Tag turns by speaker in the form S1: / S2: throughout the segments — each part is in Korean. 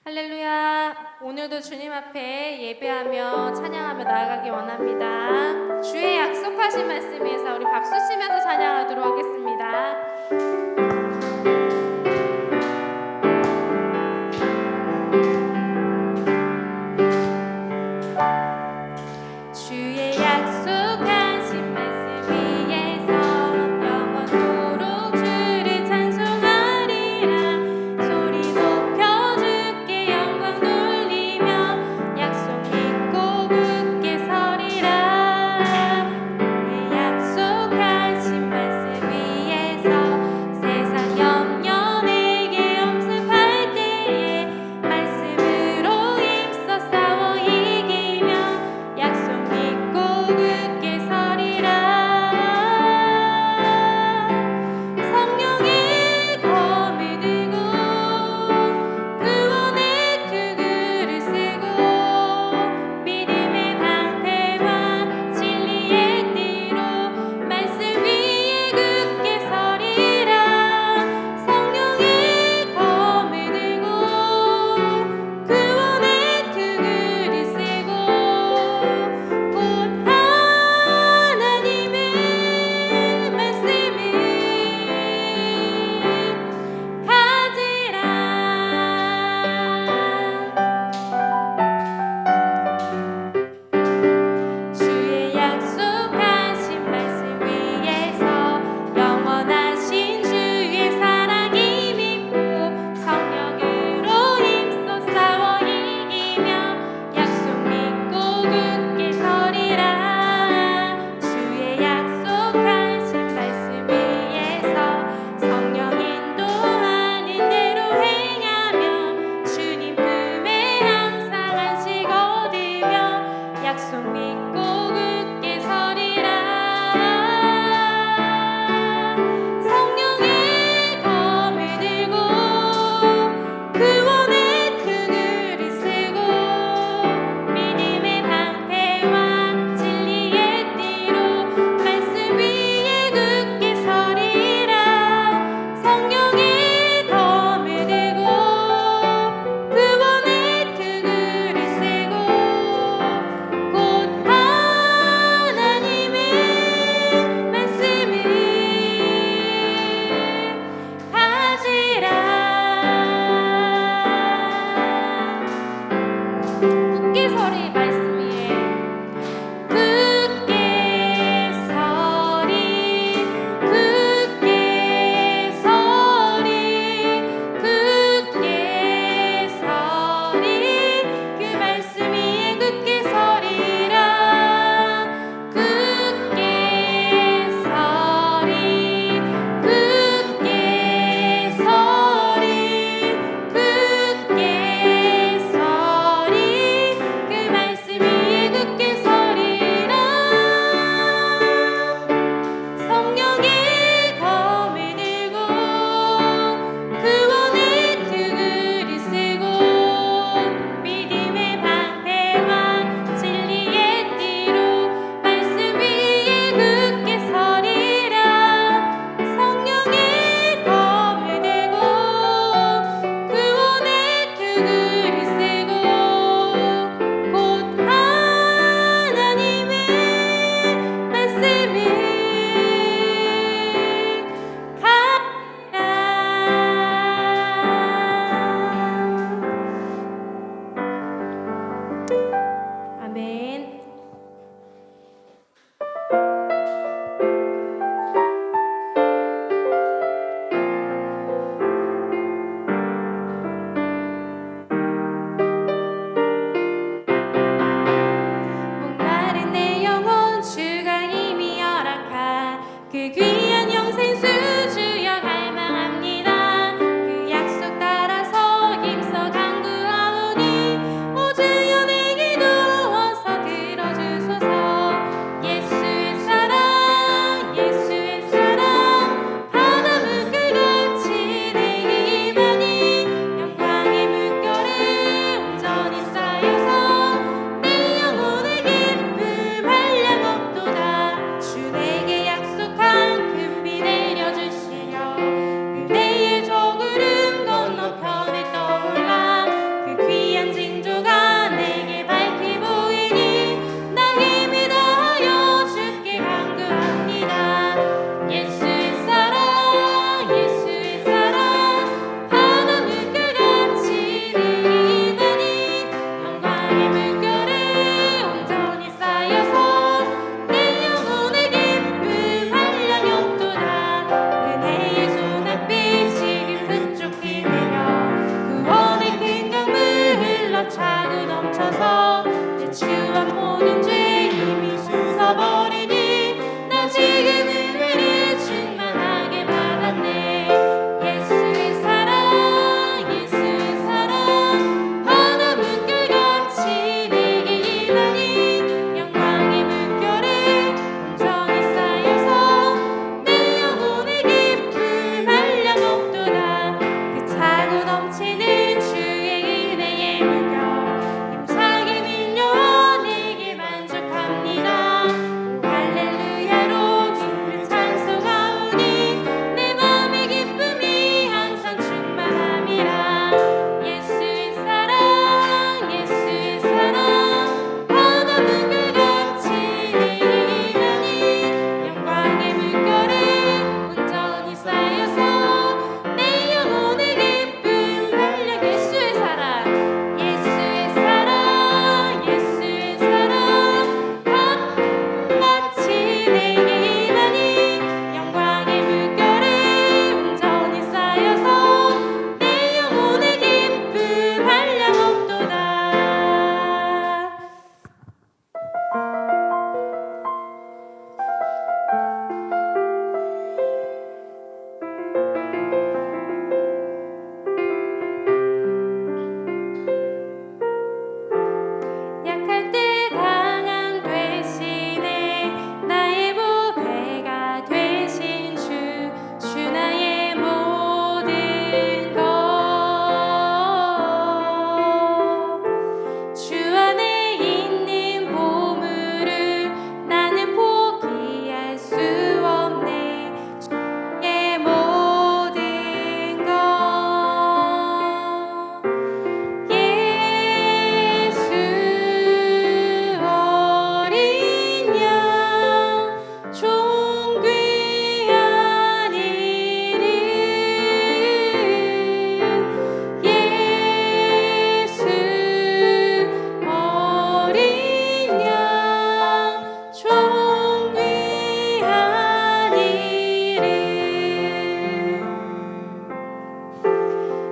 S1: 할렐루야. 오늘도 주님 앞에 예배하며 찬양하며 나아가기 원합니다. 주의 약속하신 말씀 위해서 우리 박수 치면서 찬양하도록 하겠습니다. 주의 약속하신 말씀 위에서 영원토록 주를 찬송하리라. 소리 높여 주께 영광 돌리며 약속 믿고 굳게 서리라. 주의 약속하신 말씀 위에서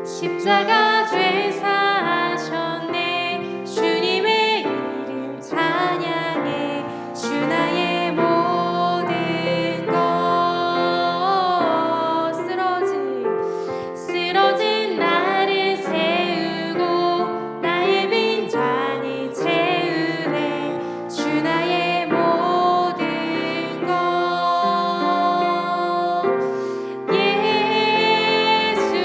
S1: 십자가 죄 사하셨네. 주님의 이름 찬양해. 주 나의 모든 것. 쓰러진 나를 세우고 나의 빈잔을 채우네. 주 나의 모든 것. 예수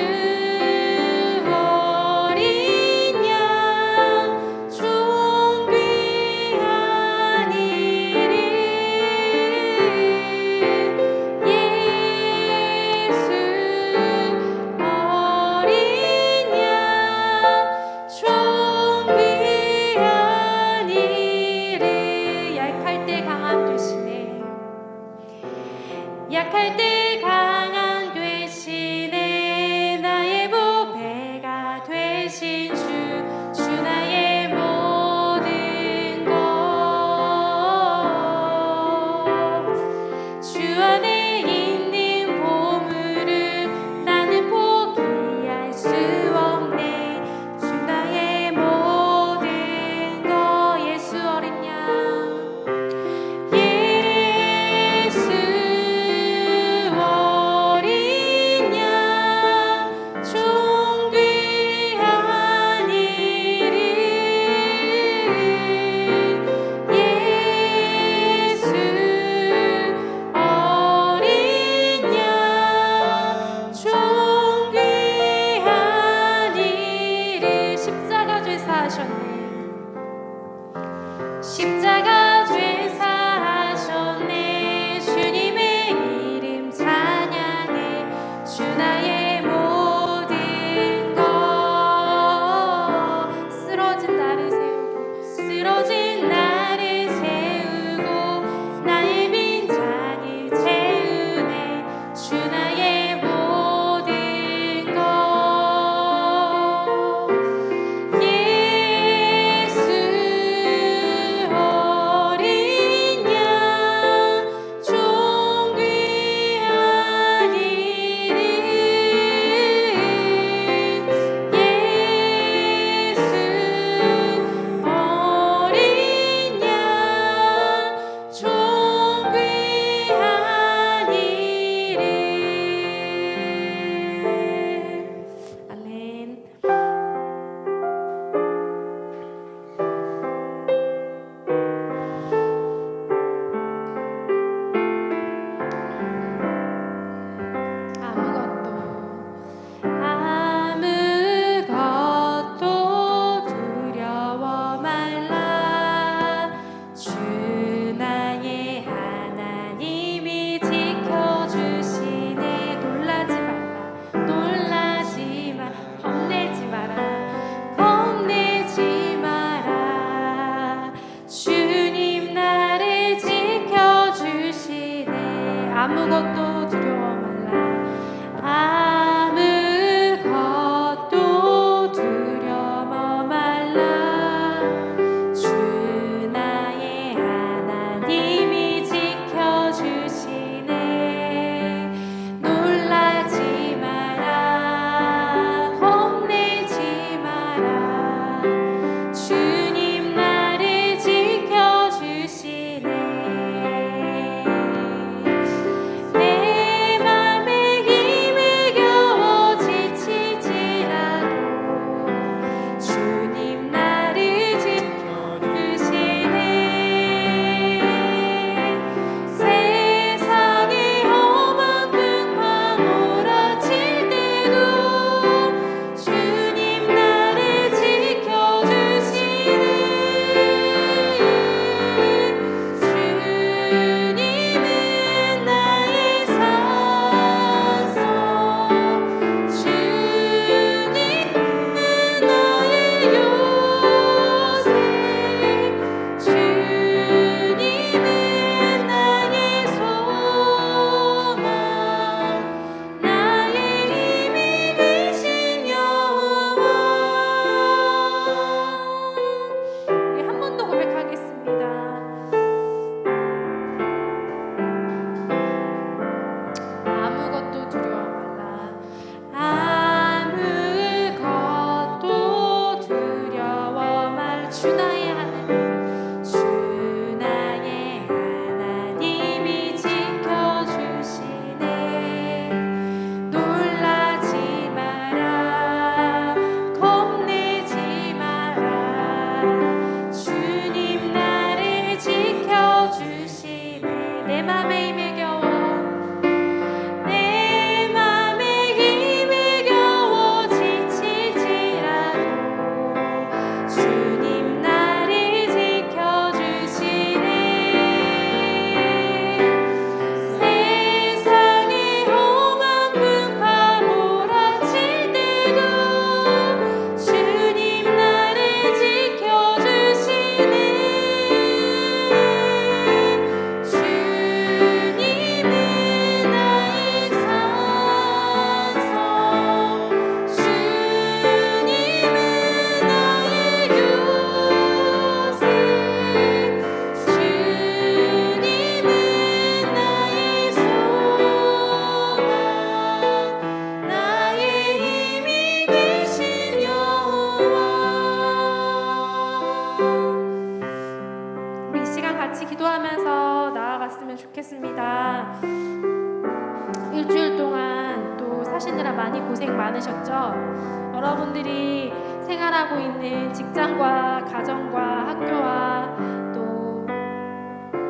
S1: 많으셨죠? 여러분들이 생활하고 있는 직장과 가정과 학교와 또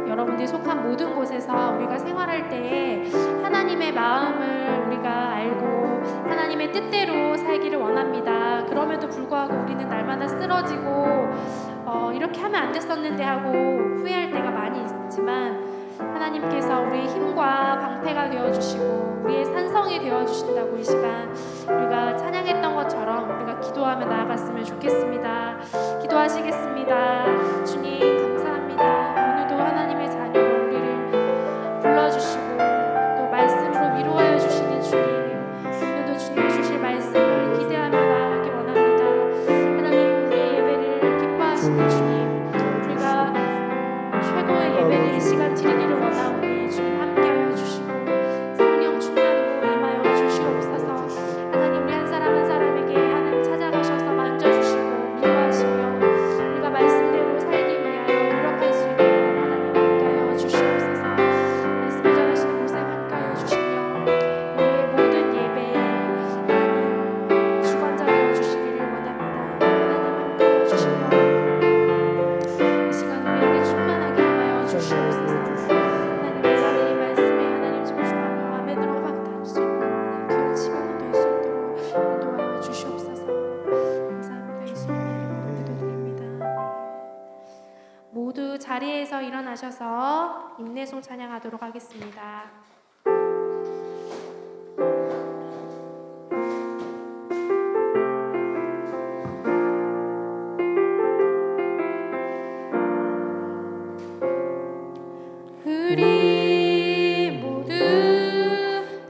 S1: 여러분들이 속한 모든 곳에서 우리가 생활할 때 하나님의 마음을 우리가 알고 하나님의 뜻대로 살기를 원합니다. 그럼에도 불구하고 우리는 날마다 쓰러지고 이렇게 하면 안 됐었는데 하고 후회할 때가 많이 있지만 하나님께서 우리의 힘과 방패가 되어주시고 우리의 산성이 되어주신다고 이 시간 우리가 찬양했던 것처럼 우리가 기도하며 나아갔으면 좋겠습니다. 기도하시겠습니다. 주님 감사합니다. 오늘도 하나님의 자녀로 우리를 불러주시고 또 말씀으로 위로하여 주시는 주님, 오늘도 주님이 주실 말씀을 기대하며 나아가기 원합니다. 하나님, 우리의 예배를 기뻐하시는 주님, 우리가 최고의 예배를 이 시간 드리기를 원하오니 주님 함께하여 주시고 성령 충만으로 임하여 주시옵소서. 하나님, 우리 한 사람 한 사람에게 하나님 찾아가셔서 만져주시고 위로하시며 우리가 말씀대로 살기 위하여 노력할 수 있도록 하나님 함께하여 주시옵소서. 말씀을 전하시는 곳에 함께하여 주시며 우리의 모든 예배에 하나님 주관자 되어 주시기를 원합니다. 하나님 함께하여 주시며 이 시간 우리에게 충만하게 임하여 주시옵소서. 하나님, 우리가 이 말씀에 하나님 집중하며 아멘으로 확답할 수 있는 귀한 시간이 될 수 있도록 인도하여 주시옵소서. 감사합니다. 예수님의 이름으로 기도드립니다. 모두 자리에서 일어나셔서 인내송 찬양하도록 하겠습니다. 우리 모두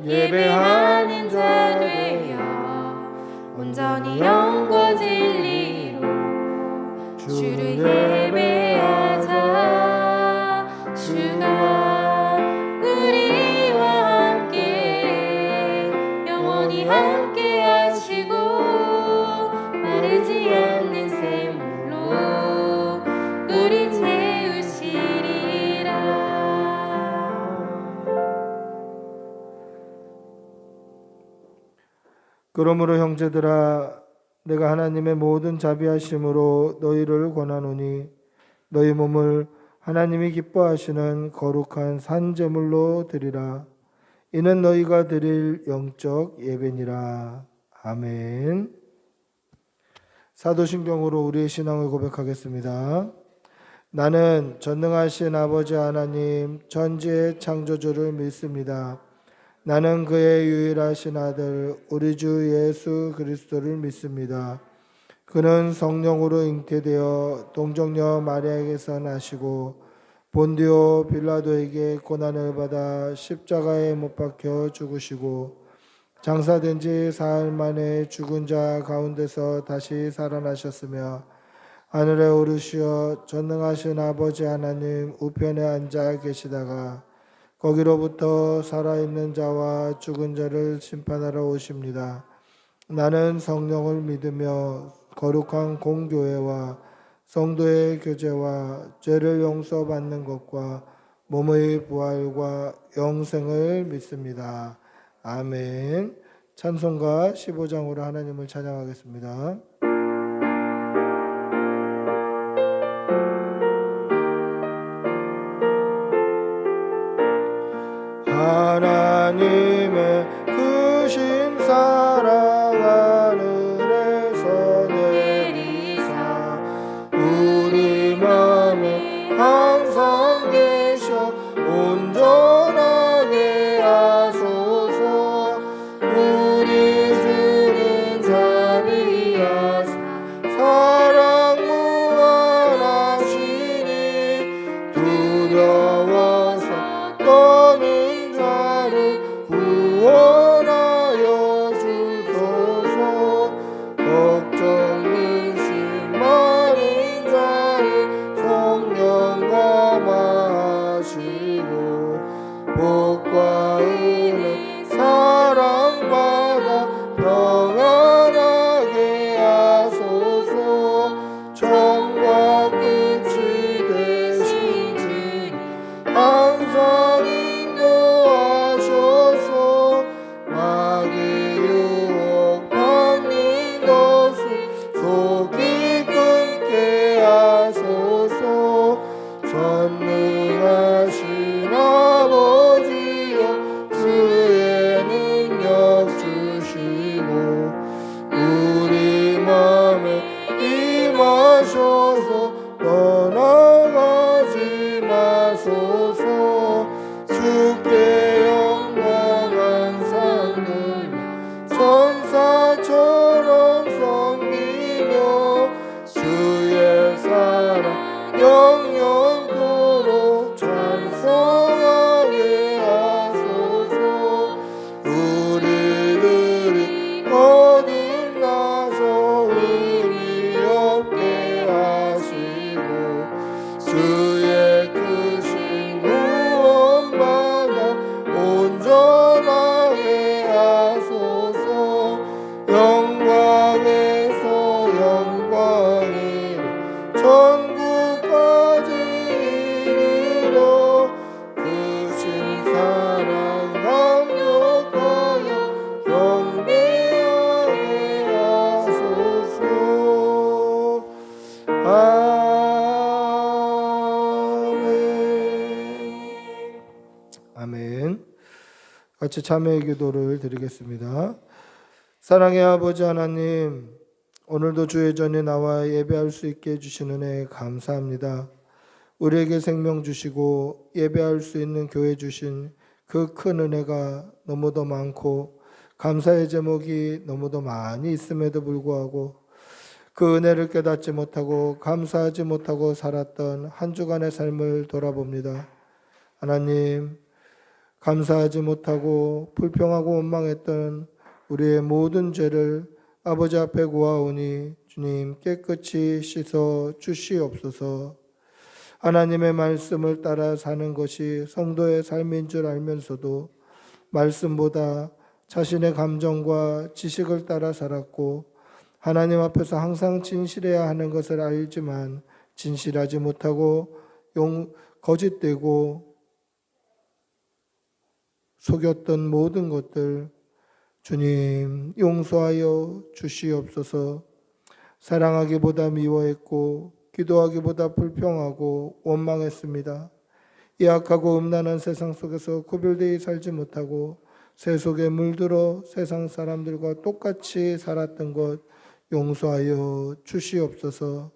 S1: 예배하는 자 되어 온전히 영과 진리로 주를 예배하자. 주가 우리와 함께 영원히 함께 하시고 마르지 않는 샘물로 우리 채우시리라.
S2: 그러므로 형제들아, 내가 하나님의 모든 자비하심으로 너희를 권하노니 너희 몸을 하나님이 기뻐하시는 거룩한 산제물로 드리라. 이는 너희가 드릴 영적 예배니라. 아멘. 사도신경으로 우리의 신앙을 고백하겠습니다. 나는 전능하신 아버지 하나님 전지의 창조주를 믿습니다. 나는 그의 유일하신 아들 우리 주 예수 그리스도를 믿습니다. 그는 성령으로 잉태되어 동정녀 마리아에게서 나시고 본디오 빌라도에게 고난을 받아 십자가에 못 박혀 죽으시고 장사된 지 사흘 만에 죽은 자 가운데서 다시 살아나셨으며 하늘에 오르시어 전능하신 아버지 하나님 우편에 앉아 계시다가 거기로부터 살아있는 자와 죽은 자를 심판하러 오십니다. 나는 성령을 믿으며 거룩한 공교회와 성도의 교제와 죄를 용서받는 것과 몸의 부활과 영생을 믿습니다. 아멘. 찬송가 15장으로 하나님을 찬양하겠습니다. 하나님의 크신 사랑 하늘에서 내리사 우리 맘에 항상 계셔 온전하게 하소서. 우리 주님 자비하사 사랑 무한하시니 두려워서 떠는 자를 하셔서 떠나가지 마소서. 주께 영광한 상 돌려 천사처럼 섬기며 주의 사랑 영영토록 찬송하게 하소서. 우리들이 거듭나서 의미 없게 하시고 주의 크신 구원받아 온전하게 하소서. 영광에서 영광으로 천국까지 이르러 크신 사랑 감격하여 경배하게 하소서. 아멘. 아멘. 같이 참회의 기도를 드리겠습니다. 사랑의 아버지 하나님, 오늘도 주의 전에 나와 예배할 수 있게 해주신 은혜 감사합니다. 우리에게 생명 주시고 예배할 수 있는 교회 주신 그 큰 은혜가 너무도 많고 감사의 제목이 너무도 많이 있음에도 불구하고 그 은혜를 깨닫지 못하고 감사하지 못하고 살았던 한 주간의 삶을 돌아봅니다. 하나님, 감사하지 못하고 불평하고 원망했던 우리의 모든 죄를 아버지 앞에 구하오니 주님 깨끗이 씻어 주시옵소서. 하나님의 말씀을 따라 사는 것이 성도의 삶인 줄 알면서도 말씀보다 자신의 감정과 지식을 따라 살았고 하나님 앞에서 항상 진실해야 하는 것을 알지만 진실하지 못하고 거짓되고 속였던 모든 것들 주님 용서하여 주시옵소서. 사랑하기보다 미워했고 기도하기보다 불평하고 원망했습니다. 이 악하고 음란한 세상 속에서 구별되어 살지 못하고 새 속에 물들어 세상 사람들과 똑같이 살았던 것 용서하여 주시옵소서.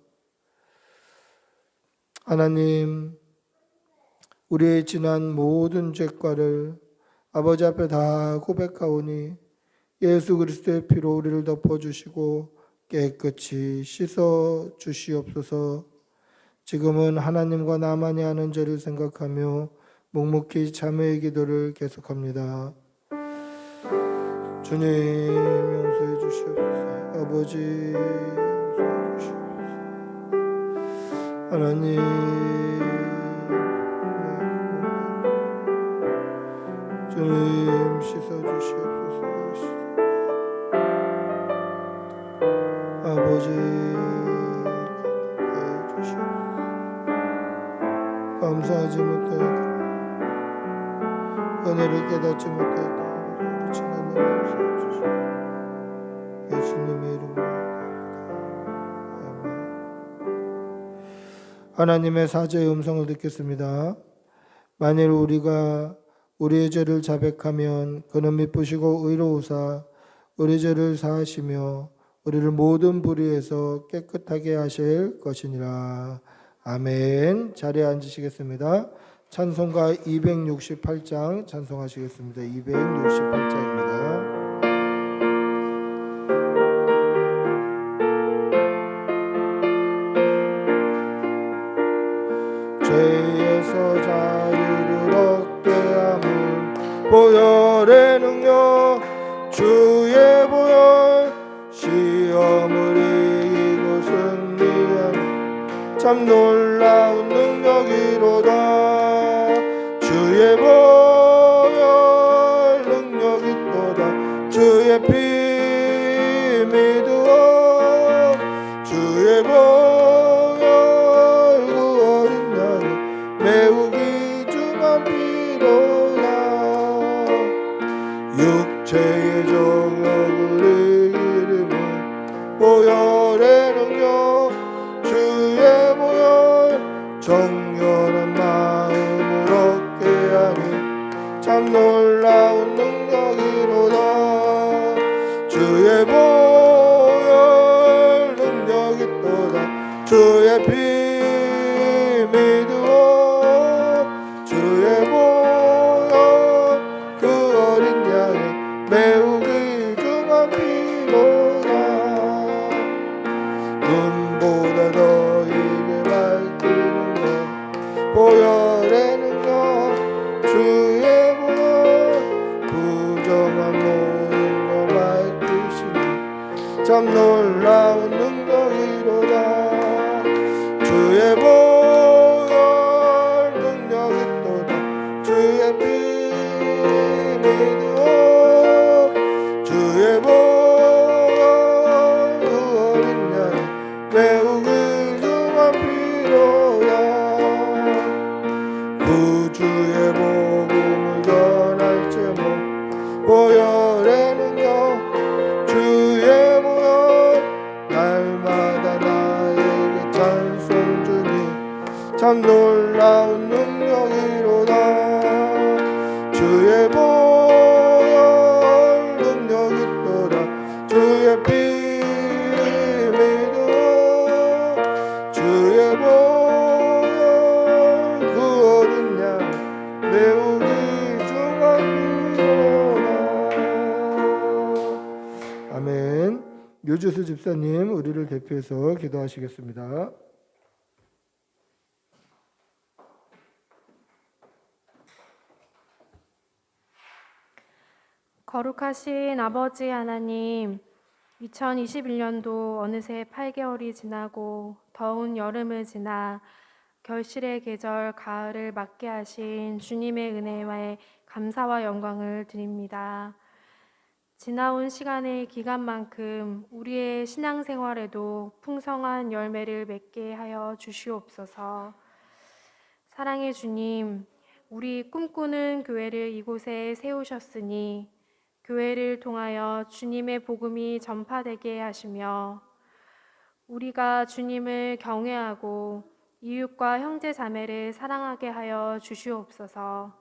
S2: 하나님, 우리의 지난 모든 죄과를 아버지 앞에 다 고백하오니 예수 그리스도의 피로 우리를 덮어주시고 깨끗이 씻어 주시옵소서. 지금은 하나님과 나만이 하는 죄를 생각하며 묵묵히 참회의 기도를 계속합니다. 주님 용서해 주시옵소서. 아버지 용서해 주시옵소서. 하나님 주님 씻어 주시옵소서. 아버지 주시옵소서. 감사하지 못하였다. 은혜를 깨닫지 못하였다. 우리 지난 날 용서해 주시옵소서. 예수님의 이름으로 아멘. 하나님의 사죄의 음성을 듣겠습니다. 만일 우리가 우리의 죄를 자백하면 그는 미쁘시고 의로우사 우리 죄를 사하시며 우리를 모든 불의에서 깨끗하게 하실 것이니라. 아멘. 자리에 앉으시겠습니다. 찬송가 268장 찬송하시겠습니다. 268장입니다. 죄에서 자유를 얻게 함은 보혈의 능력 주의 보혈 시험을 이기고 승리한 참 놀라운 능력이로다. 주의 보혈 능력이 있도다. 주의 피 믿으어 주의 보혈 그 어린 양이 매우 귀중한 피로다. 육체의 정욕을 이기려면 보혈의 능력 주의 보혈 정결한 마음을 얻게 하니 참 놀라운 능력이로다. 주의 보혈 능력이 또다. 참 놀라운 능력이로다. 주의 보혈 능력이 있도다. 주의 피 믿어 주의 보혈 그 어린 양이 매우 귀중한 피로다. 구주의 복음을 전할 제목 보혈의 능력 주의 보혈 날마다 나에게 찬송 주니 참 놀라운 능력이로다. 주의 보혈 능력 있도다. 주의 피 믿어 주의 보혈 그 어린 양 매우 귀중한 피로다. 아멘. 묘주수 집사님 우리를 대표해서 기도하시겠습니다.
S1: 거룩하신 아버지 하나님, 2021년도 어느새 8개월이 지나고 더운 여름을 지나 결실의 계절 가을을 맞게 하신 주님의 은혜에 감사와 영광을 드립니다. 지나온 시간의 기간만큼 우리의 신앙생활에도 풍성한 열매를 맺게 하여 주시옵소서. 사랑의 주님, 우리 꿈꾸는 교회를 이곳에 세우셨으니 교회를 통하여 주님의 복음이 전파되게 하시며 우리가 주님을 경외하고 이웃과 형제 자매를 사랑하게 하여 주시옵소서.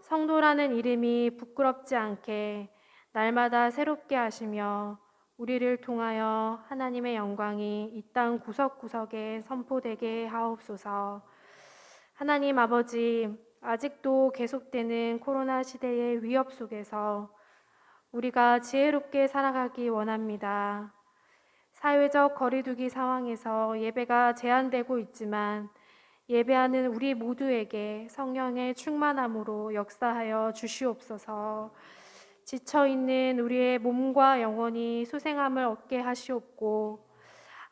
S1: 성도라는 이름이 부끄럽지 않게 날마다 새롭게 하시며 우리를 통하여 하나님의 영광이 이 땅 구석구석에 선포되게 하옵소서. 하나님 아버지, 아직도 계속되는 코로나 시대의 위협 속에서 우리가 지혜롭게 살아가기 원합니다. 사회적 거리두기 상황에서 예배가 제한되고 있지만 예배하는 우리 모두에게 성령의 충만함으로 역사하여 주시옵소서. 지쳐있는 우리의 몸과 영혼이 소생함을 얻게 하시옵고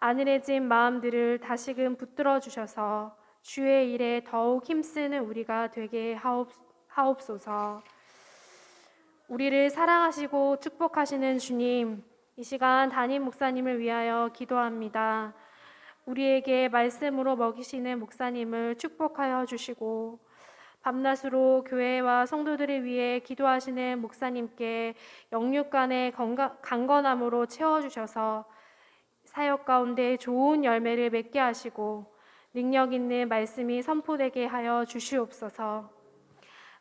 S1: 안일해진 마음들을 다시금 붙들어 주셔서 주의 일에 더욱 힘쓰는 우리가 되게 하옵소서. 우리를 사랑하시고 축복하시는 주님, 이 시간 담임 목사님을 위하여 기도합니다. 우리에게 말씀으로 먹이시는 목사님을 축복하여 주시고 밤낮으로 교회와 성도들을 위해 기도하시는 목사님께 영육간의 강건함으로 채워주셔서 사역 가운데 좋은 열매를 맺게 하시고 능력 있는 말씀이 선포되게 하여 주시옵소서.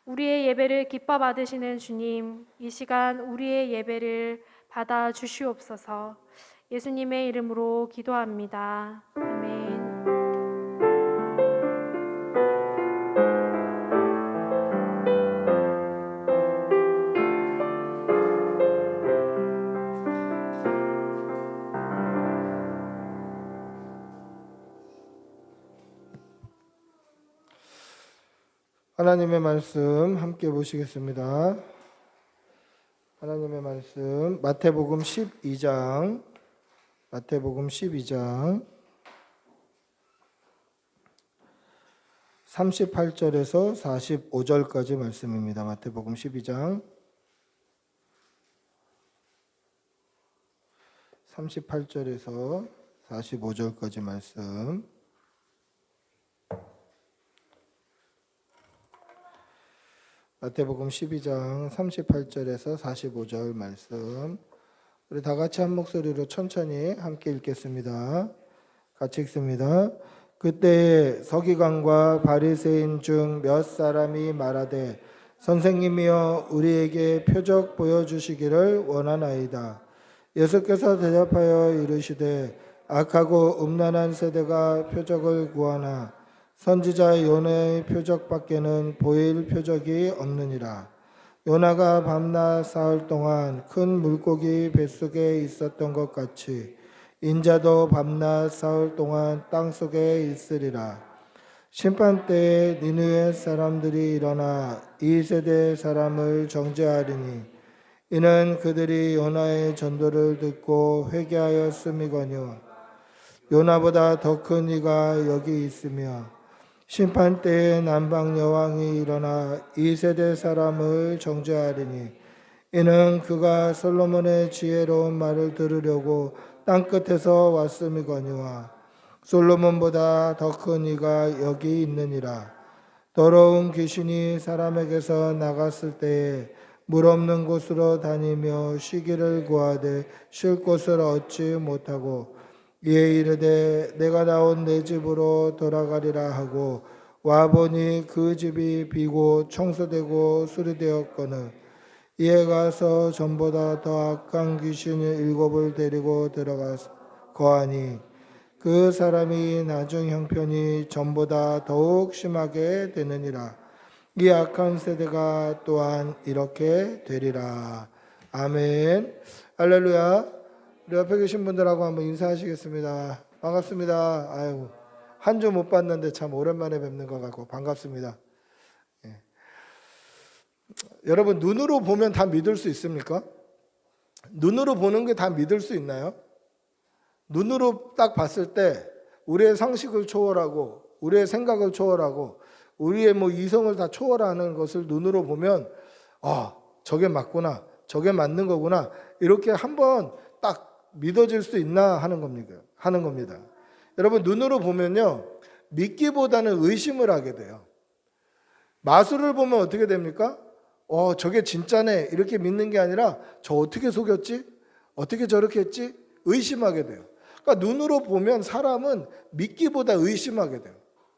S1: 우리의 예배를 기뻐 받으시는 주님, 이 시간 우리의 예배를 받아 주시옵소서. 예수님의 이름으로 기도합니다. 아멘.
S2: 하나님의 말씀 함께 보시겠습니다. 하나님의 말씀 마태복음 12장 38절에서 45절까지 말씀입니다. 마태복음 12장 38절에서 45절까지 말씀. 마태복음 12장 38절에서 45절 말씀. 우리 다 같이 한 목소리로 천천히 함께 읽겠습니다. 같이 읽습니다. 그때 서기관과 바리새인 중 몇 사람이 말하되 선생님이여 우리에게 표적 보여주시기를 원하나이다. 예수께서 대답하여 이르시되 악하고 음란한 세대가 표적을 구하나 선지자 요나의 표적밖에는 보일 표적이 없느니라. 요나가 밤낮 사흘 동안 큰 물고기 뱃속에 있었던 것 같이 인자도 밤낮 사흘 동안 땅속에 있으리라. 심판때에 니느웨 사람들이 일어나 이 세대 사람을 정죄하리니 이는 그들이 요나의 전도를 듣고 회개하였음이거니와 요나보다 더 큰 이가 여기 있으며 심판 때에 남방 여왕이 일어나 이 세대 사람을 정죄하리니 이는 그가 솔로몬의 지혜로운 말을 들으려고 땅 끝에서 왔음이거니와 솔로몬보다 더 큰 이가 여기 있느니라. 더러운 귀신이 사람에게서 나갔을 때에 물 없는 곳으로 다니며 쉬기를 구하되 쉴 곳을 얻지 못하고 이에 이르되 내가 나온 내 집으로 돌아가리라 하고 와보니 그 집이 비고 청소되고 수리되었거늘 이에 가서 전보다 더 악한 귀신 7을 데리고 들어가 거하니 그 사람이 나중 형편이 전보다 더욱 심하게 되느니라. 이 악한 세대가 또한 이렇게 되리라. 아멘. 할렐루야. 우리 옆에 계신 분들하고 한번 인사하시겠습니다. 반갑습니다. 아이고, 한 주 못 봤는데 참 오랜만에 뵙는 것 같고 반갑습니다. 예. 여러분, 눈으로 보면 다 믿을 수 있습니까? 눈으로 보는 게 다 믿을 수 있나요? 눈으로 딱 봤을 때 우리의 상식을 초월하고 우리의 생각을 초월하고 우리의 이성을 다 초월하는 것을 눈으로 보면 저게 맞구나, 저게 맞는 거구나, 이렇게 한번 딱 믿어질 수 있나 하는 겁니다. 여러분, 눈으로 보면요, 믿기보다는 의심을 하게 돼요. 마술을 보면 어떻게 됩니까? 저게 진짜네 이렇게 믿는 게 아니라 저 어떻게 속였지? 어떻게 저렇게 했지? 의심하게 돼요. 그러니까 눈으로 보면 사람은 믿기보다 의심하게 돼요.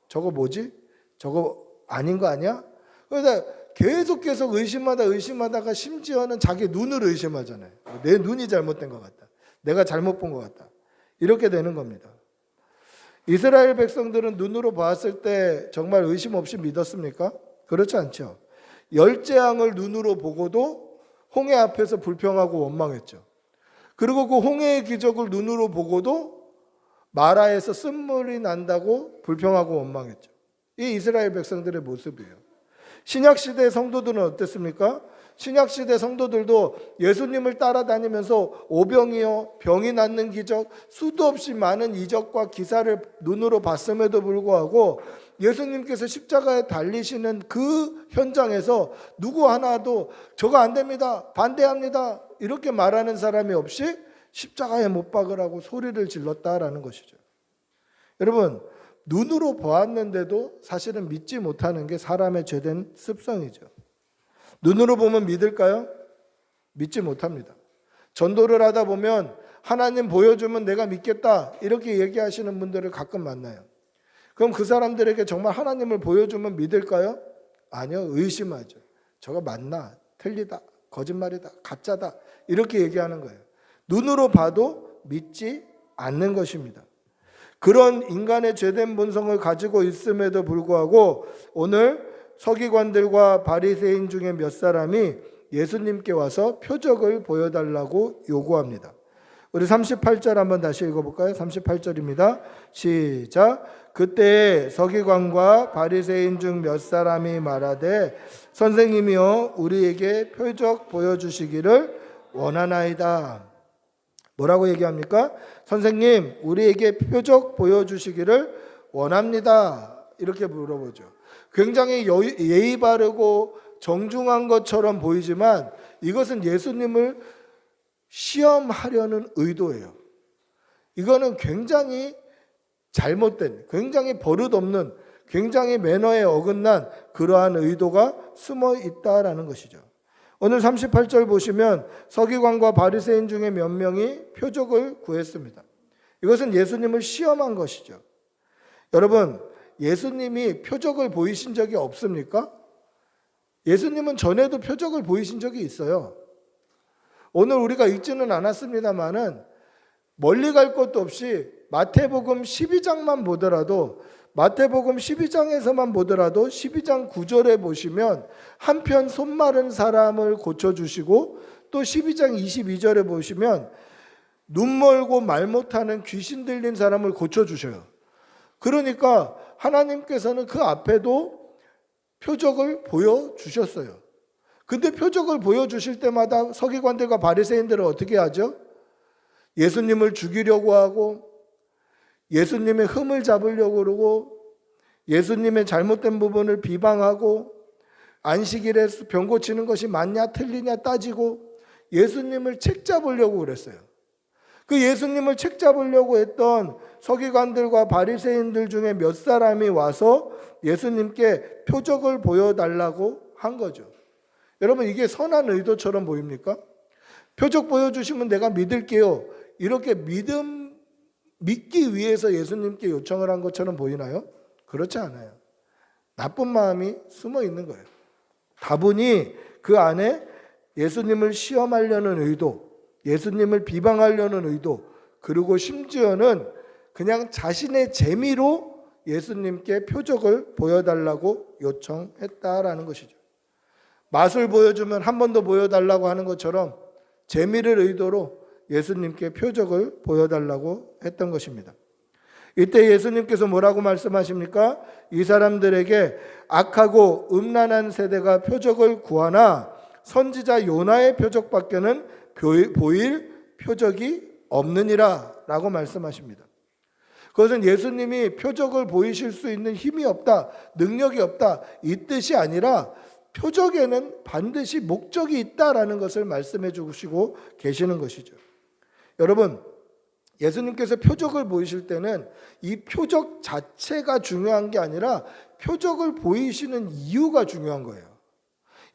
S2: 저거 뭐지? 저거 아닌 거 아니야? 그러다 계속 의심하다가 심지어는 자기 눈을 의심하잖아요. 내 눈이 잘못된 것 같다. 내가 잘못 본 것 같다. 이렇게 되는 겁니다. 이스라엘 백성들은 눈으로 봤을 때 정말 의심 없이 믿었습니까? 그렇지 않죠. 열재앙을 눈으로 보고도 홍해 앞에서 불평하고 원망했죠. 그리고 그 홍해의 기적을 눈으로 보고도 마라에서 쓴물이 난다고 불평하고 원망했죠. 이 이스라엘 백성들의 모습이에요. 신약시대 성도들은 어땠습니까? 신약시대 성도들도 예수님을 따라다니면서 오병이어 병이 낫는 기적, 수도 없이 많은 이적과 기사를 눈으로 봤음에도 불구하고 예수님께서 십자가에 달리시는 그 현장에서 누구 하나도 저거 안 됩니다, 반대합니다 이렇게 말하는 사람이 없이 십자가에 못 박으라고 소리를 질렀다라는 것이죠. 여러분, 눈으로 보았는데도 사실은 믿지 못하는 게 사람의 죄된 습성이죠. 눈으로 보면 믿을까요? 믿지 못합니다. 전도를 하다 보면 하나님 보여주면 내가 믿겠다 이렇게 얘기하시는 분들을 가끔 만나요. 그럼 그 사람들에게 정말 하나님을 보여주면 믿을까요? 아니요, 의심하죠. 저거 맞나? 틀리다, 거짓말이다, 가짜다 이렇게 얘기하는 거예요. 눈으로 봐도 믿지 않는 것입니다. 그런 인간의 죄된 본성을 가지고 있음에도 불구하고 오늘 서기관들과 바리새인 중에 몇 사람이 예수님께 와서 표적을 보여달라고 요구합니다. 우리 38절 한번 다시 읽어볼까요? 38절입니다. 시작. 그때 서기관과 바리새인 중 몇 사람이 말하되 선생님이여 우리에게 표적 보여주시기를 원하나이다. 뭐라고 얘기합니까? 선생님, 우리에게 표적 보여주시기를 원합니다. 이렇게 물어보죠. 굉장히 예의 바르고 정중한 것처럼 보이지만 이것은 예수님을 시험하려는 의도예요. 이거는 굉장히 잘못된, 굉장히 버릇없는, 굉장히 매너에 어긋난 그러한 의도가 숨어 있다라는 것이죠. 오늘 38절 보시면 서기관과 바리새인 중에 몇 명이 표적을 구했습니다. 이것은 예수님을 시험한 것이죠. 여러분, 예수님이 표적을 보이신 적이 없습니까? 예수님은 전에도 표적을 보이신 적이 있어요. 오늘 우리가 읽지는 않았습니다만은 멀리 갈 것도 없이 마태복음 12장만 보더라도 마태복음 12장에서만 보더라도 12장 9절에 보시면 한편 손 마른 사람을 고쳐주시고 또 12장 22절에 보시면 눈 멀고 말 못하는 귀신 들린 사람을 고쳐주셔요. 그러니까 하나님께서는 그 앞에도 표적을 보여주셨어요. 근데 표적을 보여주실 때마다 서기관들과 바리새인들은 어떻게 하죠? 예수님을 죽이려고 하고 예수님의 흠을 잡으려고 그러고 예수님의 잘못된 부분을 비방하고 안식일에 병 고치는 것이 맞냐 틀리냐 따지고 예수님을 책잡으려고 그랬어요. 그 예수님을 책잡으려고 했던 서기관들과 바리새인들 중에 몇 사람이 와서 예수님께 표적을 보여달라고 한 거죠. 여러분, 이게 선한 의도처럼 보입니까? 표적 보여주시면 내가 믿을게요. 이렇게 믿기 위해서 예수님께 요청을 한 것처럼 보이나요? 그렇지 않아요. 나쁜 마음이 숨어 있는 거예요. 다분히 그 안에 예수님을 시험하려는 의도, 예수님을 비방하려는 의도, 그리고 심지어는 그냥 자신의 재미로 예수님께 표적을 보여달라고 요청했다라는 것이죠. 맛을 보여주면 한 번 더 보여달라고 하는 것처럼 재미를 의도로 예수님께 표적을 보여달라고 했던 것입니다. 이때 예수님께서 뭐라고 말씀하십니까? 이 사람들에게 악하고 음란한 세대가 표적을 구하나 선지자 요나의 표적밖에는 보일 표적이 없느니라 라고 말씀하십니다. 그것은 예수님이 표적을 보이실 수 있는 힘이 없다, 능력이 없다, 이 뜻이 아니라 표적에는 반드시 목적이 있다라는 것을 말씀해 주시고 계시는 것이죠. 여러분, 예수님께서 표적을 보이실 때는 이 표적 자체가 중요한 게 아니라 표적을 보이시는 이유가 중요한 거예요.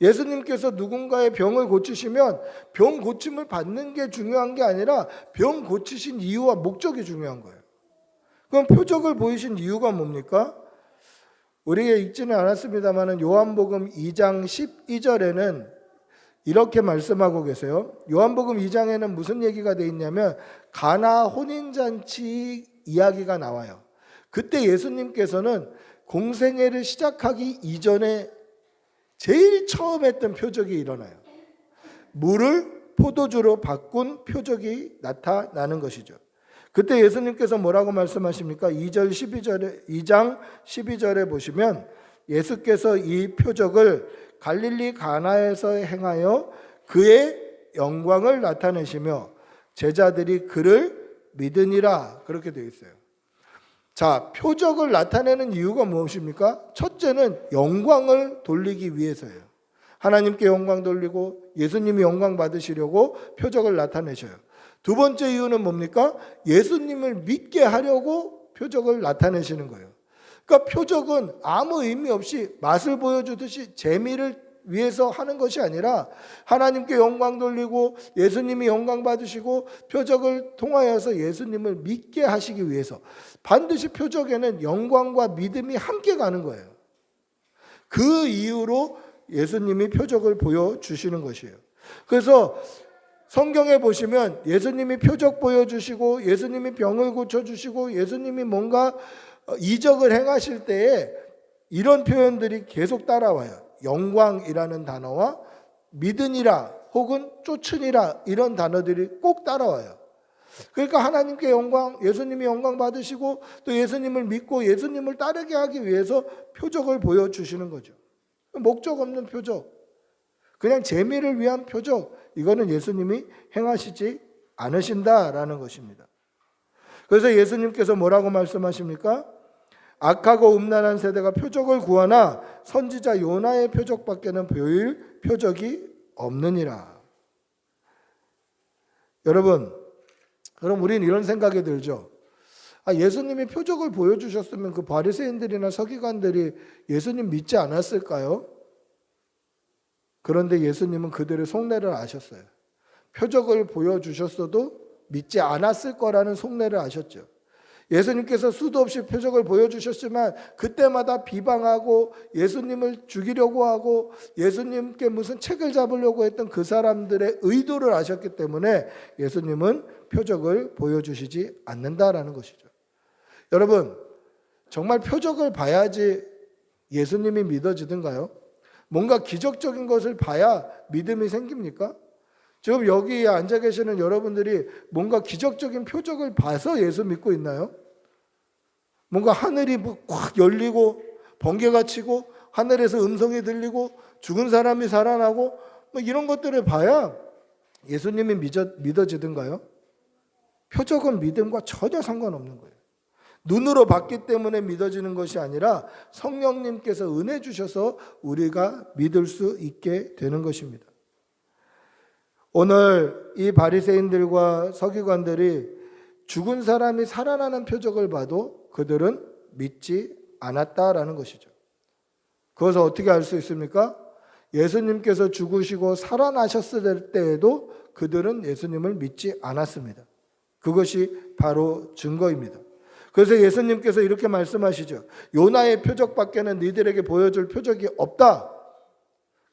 S2: 예수님께서 누군가의 병을 고치시면 병 고침을 받는 게 중요한 게 아니라 병 고치신 이유와 목적이 중요한 거예요. 그럼 표적을 보이신 이유가 뭡니까? 우리에게 읽지는 않았습니다만 요한복음 2장 12절에는 이렇게 말씀하고 계세요. 요한복음 2장에는 무슨 얘기가 돼 있냐면 가나 혼인잔치 이야기가 나와요. 그때 예수님께서는 공생애를 시작하기 이전에 제일 처음 했던 표적이 일어나요. 물을 포도주로 바꾼 표적이 나타나는 것이죠. 그때 예수님께서 뭐라고 말씀하십니까? 2장 12절에 보시면 예수께서 이 표적을 갈릴리 가나에서 행하여 그의 영광을 나타내시며 제자들이 그를 믿으니라, 그렇게 되어 있어요. 자, 표적을 나타내는 이유가 무엇입니까? 첫째는 영광을 돌리기 위해서예요. 하나님께 영광 돌리고 예수님이 영광 받으시려고 표적을 나타내셔요. 두 번째 이유는 뭡니까? 예수님을 믿게 하려고 표적을 나타내시는 거예요. 그러니까 표적은 아무 의미 없이 맛을 보여주듯이 재미를 위해서 하는 것이 아니라 하나님께 영광 돌리고 예수님이 영광 받으시고 표적을 통하여서 예수님을 믿게 하시기 위해서 반드시 표적에는 영광과 믿음이 함께 가는 거예요. 그 이유로 예수님이 표적을 보여주시는 것이에요. 그래서 성경에 보시면 예수님이 표적 보여주시고 예수님이 병을 고쳐주시고 예수님이 뭔가 이적을 행하실 때에 이런 표현들이 계속 따라와요. 영광이라는 단어와 믿으니라 혹은 쫓으니라 이런 단어들이 꼭 따라와요. 그러니까 하나님께 영광, 예수님이 영광 받으시고 또 예수님을 믿고 예수님을 따르게 하기 위해서 표적을 보여주시는 거죠. 목적 없는 표적, 그냥 재미를 위한 표적, 이거는 예수님이 행하시지 않으신다라는 것입니다. 그래서 예수님께서 뭐라고 말씀하십니까? 악하고 음란한 세대가 표적을 구하나 선지자 요나의 표적밖에는 보일 표적이 없느니라. 여러분, 그럼 우리는 이런 생각이 들죠. 예수님이 표적을 보여주셨으면 그 바리새인들이나 서기관들이 예수님 믿지 않았을까요? 그런데 예수님은 그들의 속내를 아셨어요. 표적을 보여주셨어도 믿지 않았을 거라는 속내를 아셨죠. 예수님께서 수도 없이 표적을 보여주셨지만 그때마다 비방하고 예수님을 죽이려고 하고 예수님께 무슨 책을 잡으려고 했던 그 사람들의 의도를 아셨기 때문에 예수님은 표적을 보여주시지 않는다라는 것이죠. 여러분, 정말 표적을 봐야지 예수님이 믿어지던가요? 뭔가 기적적인 것을 봐야 믿음이 생깁니까? 지금 여기에 앉아 계시는 여러분들이 뭔가 기적적인 표적을 봐서 예수 믿고 있나요? 뭔가 하늘이 확 열리고 번개가 치고 하늘에서 음성이 들리고 죽은 사람이 살아나고 뭐 이런 것들을 봐야 예수님이 믿어지던가요? 표적은 믿음과 전혀 상관없는 거예요. 눈으로 봤기 때문에 믿어지는 것이 아니라 성령님께서 은혜 주셔서 우리가 믿을 수 있게 되는 것입니다. 오늘 이 바리새인들과 서기관들이 죽은 사람이 살아나는 표적을 봐도 그들은 믿지 않았다라는 것이죠. 그것을 어떻게 알 수 있습니까? 예수님께서 죽으시고 살아나셨을 때에도 그들은 예수님을 믿지 않았습니다. 그것이 바로 증거입니다. 그래서 예수님께서 이렇게 말씀하시죠. 요나의 표적밖에는 너희들에게 보여줄 표적이 없다.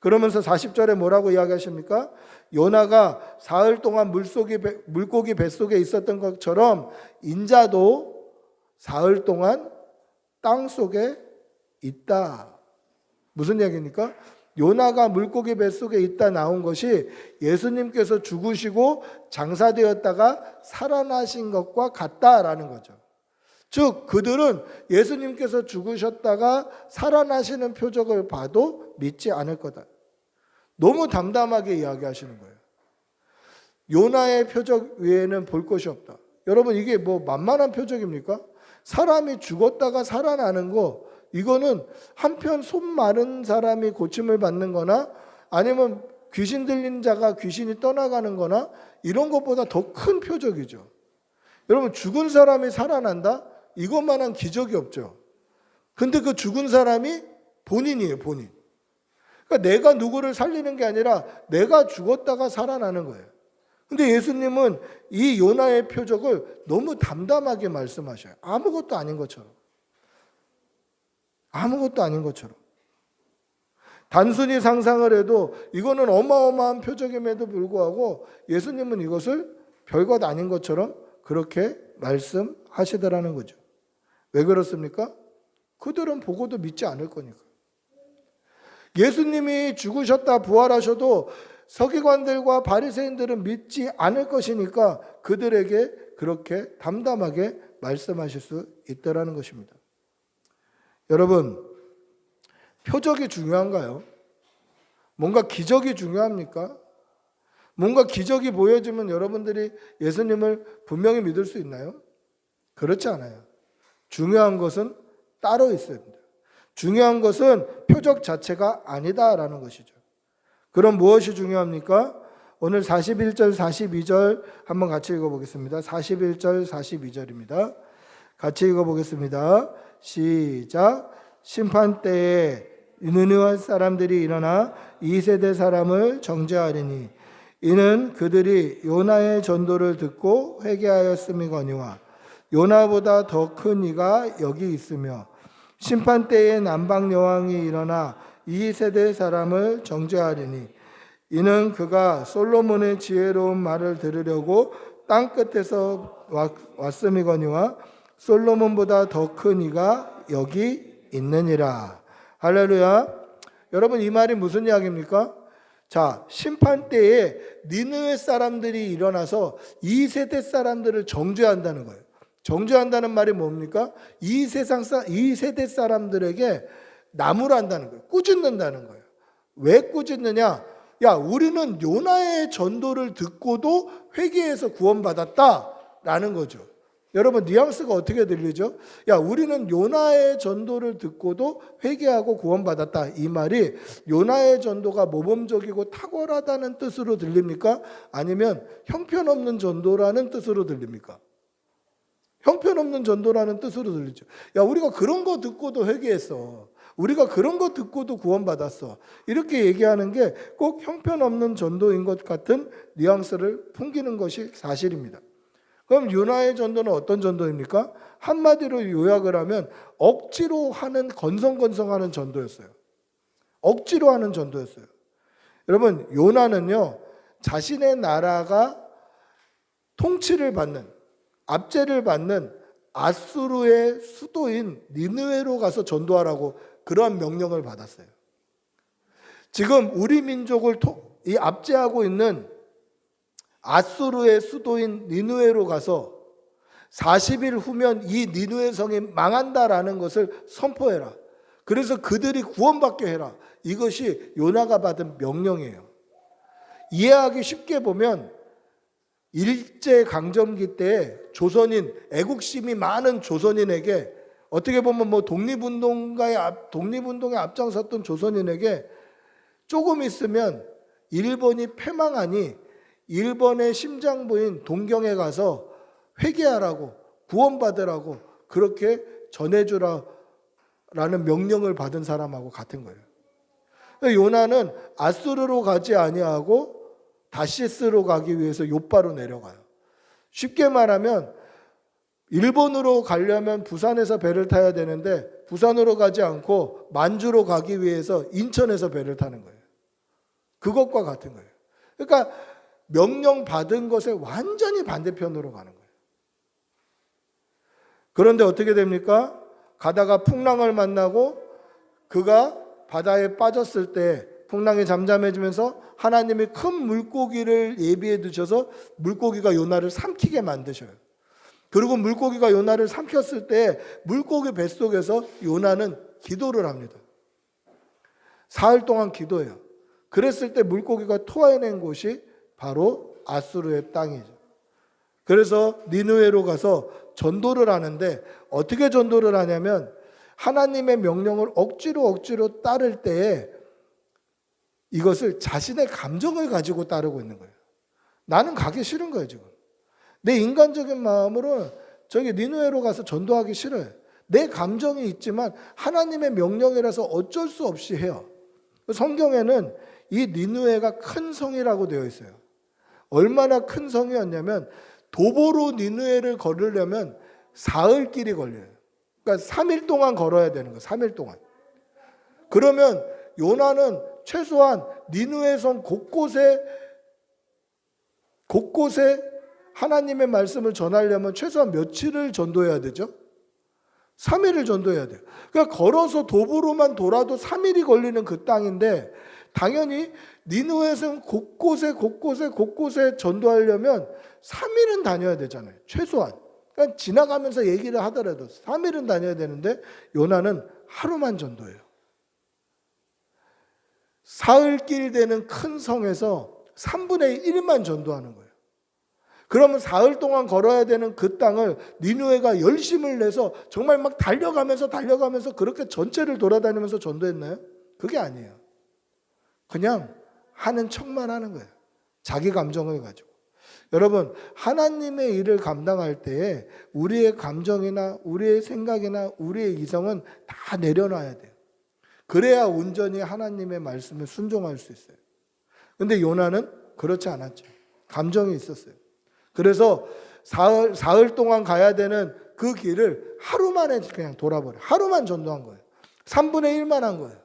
S2: 그러면서 40절에 뭐라고 이야기하십니까? 요나가 사흘 동안 물고기 뱃속에 있었던 것처럼 인자도 사흘 동안 땅속에 있다. 무슨 얘기입니까? 요나가 물고기 뱃속에 있다 나온 것이 예수님께서 죽으시고 장사되었다가 살아나신 것과 같다라는 거죠. 즉 그들은 예수님께서 죽으셨다가 살아나시는 표적을 봐도 믿지 않을 거다. 너무 담담하게 이야기하시는 거예요. 요나의 표적 외에는 볼 것이 없다. 여러분 이게 뭐 만만한 표적입니까? 사람이 죽었다가 살아나는 거, 이거는 한편 손 마른 사람이 고침을 받는 거나 아니면 귀신 들린 자가 귀신이 떠나가는 거나 이런 것보다 더 큰 표적이죠. 여러분 죽은 사람이 살아난다? 이것만한 기적이 없죠. 근데 그 죽은 사람이 본인이에요, 본인. 그러니까 내가 누구를 살리는 게 아니라 내가 죽었다가 살아나는 거예요. 근데 예수님은 이 요나의 표적을 너무 담담하게 말씀하셔요. 아무것도 아닌 것처럼. 아무것도 아닌 것처럼. 단순히 상상을 해도 이거는 어마어마한 표적임에도 불구하고 예수님은 이것을 별것 아닌 것처럼 그렇게 말씀하시더라는 거죠. 왜 그렇습니까? 그들은 보고도 믿지 않을 거니까. 예수님이 죽으셨다 부활하셔도 서기관들과 바리새인들은 믿지 않을 것이니까 그들에게 그렇게 담담하게 말씀하실 수 있다라는 것입니다. 여러분, 표적이 중요한가요? 뭔가 기적이 중요합니까? 뭔가 기적이 보여지면 여러분들이 예수님을 분명히 믿을 수 있나요? 그렇지 않아요. 중요한 것은 따로 있습니다. 중요한 것은 표적 자체가 아니다라는 것이죠. 그럼 무엇이 중요합니까? 오늘 41절, 42절 한번 같이 읽어보겠습니다. 41절, 42절입니다. 같이 읽어보겠습니다. 시작. 심판 때에 느느웨 사람들이 일어나 2세대 사람을 정죄하리니 이는 그들이 요나의 전도를 듣고 회개하였음이거니와 요나보다 더 큰 이가 여기 있으며 심판 때에 남방 여왕이 일어나 2세대 사람을 정죄하리니 이는 그가 솔로몬의 지혜로운 말을 들으려고 땅 끝에서 왔음이거니와 솔로몬보다 더 큰 이가 여기 있느니라. 할렐루야. 여러분 이 말이 무슨 이야기입니까? 자, 심판 때에 니느웨 사람들이 일어나서 2세대 사람들을 정죄한다는 거예요. 정죄한다는 말이 뭡니까? 이 세대 사람들에게 나무란다는 거예요. 꾸짖는다는 거예요. 왜 꾸짖느냐? 야, 우리는 요나의 전도를 듣고도 회개해서 구원받았다라는 거죠. 여러분 뉘앙스가 어떻게 들리죠? 야, 우리는 요나의 전도를 듣고도 회개하고 구원받았다. 이 말이 요나의 전도가 모범적이고 탁월하다는 뜻으로 들립니까? 아니면 형편없는 전도라는 뜻으로 들립니까? 형편없는 전도라는 뜻으로 들리죠. 야, 우리가 그런 거 듣고도 회개했어. 우리가 그런 거 듣고도 구원받았어. 이렇게 얘기하는 게 꼭 형편없는 전도인 것 같은 뉘앙스를 풍기는 것이 사실입니다. 그럼 요나의 전도는 어떤 전도입니까? 한마디로 요약을 하면 억지로 하는 건성건성하는 전도였어요. 억지로 하는 전도였어요. 여러분 요나는요 자신의 나라가 통치를 받는 압제를 받는 아수르의 수도인 니느웨로 가서 전도하라고 그러한 명령을 받았어요. 지금 우리 민족을 이 압제하고 있는 아수르의 수도인 니느웨로 가서 40일 후면 이 니느웨 성이 망한다라는 것을 선포해라. 그래서 그들이 구원받게 해라. 이것이 요나가 받은 명령이에요. 이해하기 쉽게 보면 일제 강점기 때 조선인, 애국심이 많은 조선인에게, 어떻게 보면 뭐 독립운동에 앞장섰던 조선인에게 조금 있으면 일본이 패망하니 일본의 심장부인 동경에 가서 회개하라고, 구원받으라고 그렇게 전해주라라는 명령을 받은 사람하고 같은 거예요. 요나는 아수르로 가지 아니하고 다시스로 가기 위해서 요바로 내려가요. 쉽게 말하면 일본으로 가려면 부산에서 배를 타야 되는데 부산으로 가지 않고 만주로 가기 위해서 인천에서 배를 타는 거예요. 그것과 같은 거예요. 그러니까 명령 받은 것에 완전히 반대편으로 가는 거예요. 그런데 어떻게 됩니까? 가다가 풍랑을 만나고 그가 바다에 빠졌을 때 풍랑이 잠잠해지면서 하나님이 큰 물고기를 예비해 두셔서 물고기가 요나를 삼키게 만드셔요. 그리고 물고기가 요나를 삼켰을 때 물고기 뱃속에서 요나는 기도를 합니다. 사흘 동안 기도해요. 그랬을 때 물고기가 토해낸 곳이 바로 아수르의 땅이죠. 그래서 니느웨로 가서 전도를 하는데 어떻게 전도를 하냐면 하나님의 명령을 억지로 따를 때에 이것을 자신의 감정을 가지고 따르고 있는 거예요. 나는 가기 싫은 거예요, 지금. 내 인간적인 마음으로 저기 니느웨로 가서 전도하기 싫어요. 내 감정이 있지만 하나님의 명령이라서 어쩔 수 없이 해요. 성경에는 이 니느웨가 큰 성이라고 되어 있어요. 얼마나 큰 성이었냐면 도보로 니느웨를 걸으려면 사흘 길이 걸려요. 그러니까 3일 동안 걸어야 되는 거예요. 3일 동안. 그러면 요나는 최소한 니느웨 성 곳곳에 하나님의 말씀을 전하려면 최소한 며칠을 전도해야 되죠? 3일을 전도해야 돼요. 그러니까 걸어서 도보로만 돌아도 3일이 걸리는 그 땅인데 당연히 니느웨 성 곳곳에 전도하려면 3일은 다녀야 되잖아요. 최소한. 그러니까 지나가면서 얘기를 하더라도 3일은 다녀야 되는데 요나는 하루만 전도해요. 사흘길 되는 큰 성에서 3분의 1만 전도하는 거예요. 그러면 사흘 동안 걸어야 되는 그 땅을 니느웨가 열심을 내서 정말 막 달려가면서 그렇게 전체를 돌아다니면서 전도했나요? 그게 아니에요. 그냥 하는 척만 하는 거예요. 자기 감정을 가지고. 여러분, 하나님의 일을 감당할 때에 우리의 감정이나 우리의 생각이나 우리의 이성은 다 내려놔야 돼요. 그래야 온전히 하나님의 말씀에 순종할 수 있어요. 근데 요나는 그렇지 않았죠. 감정이 있었어요. 그래서 사흘 동안 가야 되는 그 길을 하루 만에 그냥 돌아버려요. 하루만 전도한 거예요. 3분의 1만 한 거예요.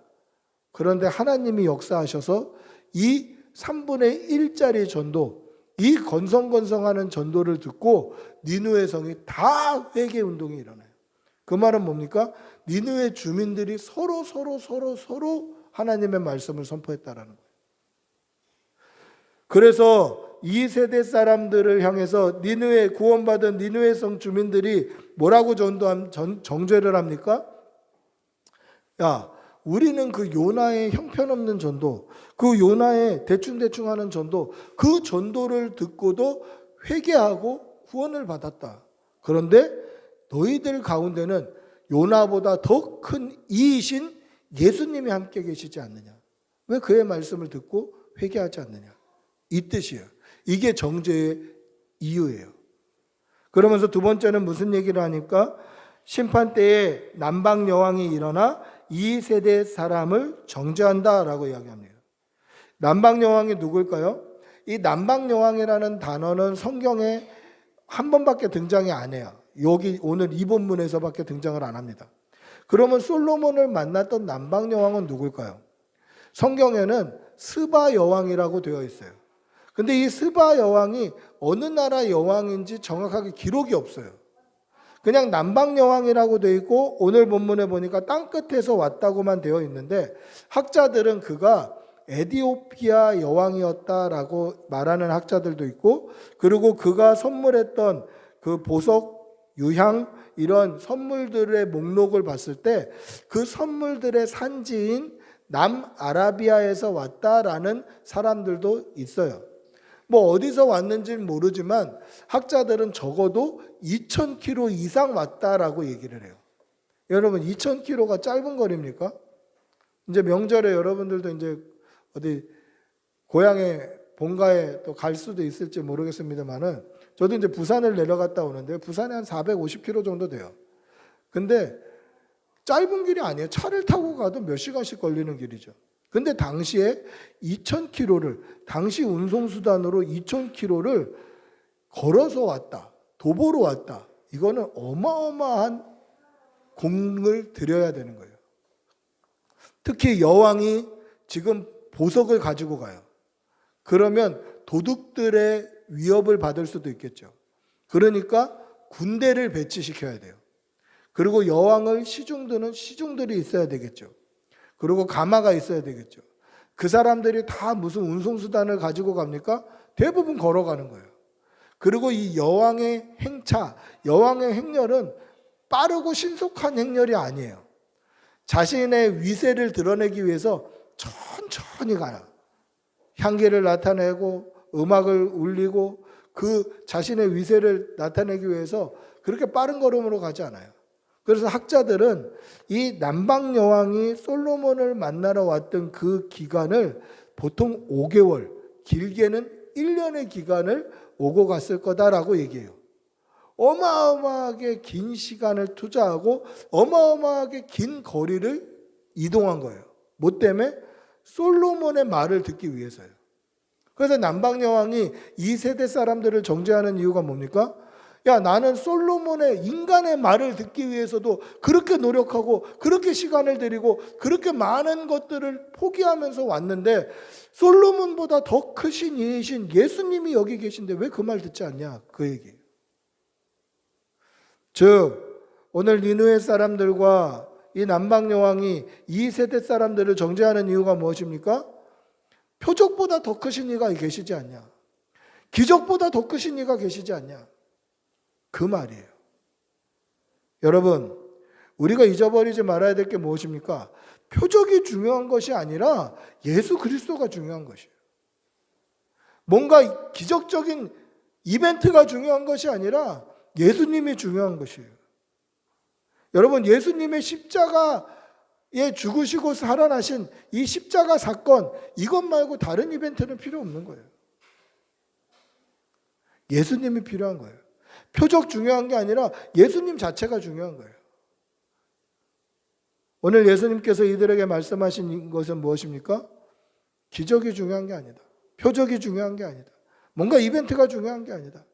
S2: 그런데 하나님이 역사하셔서 이 3분의 1짜리 전도, 이 건성건성하는 전도를 듣고 니느웨 성이 다 회개 운동이 일어나요. 그 말은 뭡니까? 니느웨 주민들이 서로 하나님의 말씀을 선포했다라는 거예요. 그래서 이 세대 사람들을 향해서 니느웨 구원받은 니느웨 성 주민들이 뭐라고 정죄를 합니까? 야, 우리는 그 요나의 형편없는 전도, 그 요나의 대충 하는 전도, 그 전도를 듣고도 회개하고 구원을 받았다. 그런데 너희들 가운데는 요나보다 더 큰 이이신 예수님이 함께 계시지 않느냐? 왜 그의 말씀을 듣고 회개하지 않느냐? 이 뜻이에요. 이게 정죄의 이유예요. 그러면서 두 번째는 무슨 얘기를 하니까 심판 때에 남방 여왕이 일어나 이 세대 사람을 정죄한다라고 이야기합니다. 남방 여왕이 누굴까요? 이 남방 여왕이라는 단어는 성경에 한 번밖에 등장이 안 해요. 여기 오늘 이 본문에서밖에 등장을 안 합니다. 그러면 솔로몬을 만났던 남방 여왕은 누굴까요? 성경에는 스바 여왕이라고 되어 있어요. 근데 이 스바 여왕이 어느 나라 여왕인지 정확하게 기록이 없어요. 그냥 남방 여왕이라고 되어 있고 오늘 본문에 보니까 땅끝에서 왔다고만 되어 있는데 학자들은 그가 에티오피아 여왕이었다라고 말하는 학자들도 있고, 그리고 그가 선물했던 그 보석, 유향 이런 선물들의 목록을 봤을 때 그 선물들의 산지인 남아라비아에서 왔다라는 사람들도 있어요. 뭐 어디서 왔는지는 모르지만 학자들은 적어도 2000km 이상 왔다라고 얘기를 해요. 여러분 2000km가 짧은 거리입니까? 이제 명절에 여러분들도 이제 어디 고향에 본가에 또 갈 수도 있을지 모르겠습니다만은 저도 이제 부산을 내려갔다 오는데 부산에 한 450km 정도 돼요. 근데 짧은 길이 아니에요. 차를 타고 가도 몇 시간씩 걸리는 길이죠. 근데 당시에 2000km를 당시 운송수단으로 2000km를 걸어서 왔다. 도보로 왔다. 이거는 어마어마한 공을 들여야 되는 거예요. 특히 여왕이 지금 보석을 가지고 가요. 그러면 도둑들의 위협을 받을 수도 있겠죠. 그러니까 군대를 배치시켜야 돼요. 그리고 여왕을 시중드는 시중들이 있어야 되겠죠. 그리고 가마가 있어야 되겠죠. 그 사람들이 다 무슨 운송수단을 가지고 갑니까? 대부분 걸어가는 거예요. 그리고 이 여왕의 행차, 여왕의 행렬은 빠르고 신속한 행렬이 아니에요. 자신의 위세를 드러내기 위해서 천천히 가요. 향기를 나타내고 음악을 울리고 그 자신의 위세를 나타내기 위해서 그렇게 빠른 걸음으로 가지 않아요. 그래서 학자들은 이 남방 여왕이 솔로몬을 만나러 왔던 그 기간을 보통 5개월, 길게는 1년의 기간을 오고 갔을 거다라고 얘기해요. 어마어마하게 긴 시간을 투자하고 어마어마하게 긴 거리를 이동한 거예요. 뭐 때문에? 솔로몬의 말을 듣기 위해서요. 그래서 남방 여왕이 이 세대 사람들을 정죄하는 이유가 뭡니까? 야, 나는 솔로몬의 인간의 말을 듣기 위해서도 그렇게 노력하고 그렇게 시간을 들이고 그렇게 많은 것들을 포기하면서 왔는데 솔로몬보다 더 크신 이이신 예수님이 여기 계신데 왜 그 말 듣지 않냐? 그 얘기예요. 즉 오늘 니느웨 사람들과 이 남방 여왕이 이 세대 사람들을 정죄하는 이유가 무엇입니까? 표적보다 더 크신 이가 계시지 않냐? 기적보다 더 크신 이가 계시지 않냐? 그 말이에요. 여러분, 우리가 잊어버리지 말아야 될 게 무엇입니까? 표적이 중요한 것이 아니라 예수 그리스도가 중요한 것이에요. 뭔가 기적적인 이벤트가 중요한 것이 아니라 예수님이 중요한 것이에요. 여러분, 예수님의 십자가에 죽으시고 살아나신 이 십자가 사건, 이것 말고 다른 이벤트는 필요 없는 거예요. 예수님이 필요한 거예요. 표적 중요한 게 아니라 예수님 자체가 중요한 거예요. 오늘 예수님께서 이들에게 말씀하신 것은 무엇입니까? 기적이 중요한 게 아니다. 표적이 중요한 게 아니다. 뭔가 이벤트가 중요한 게 아니다.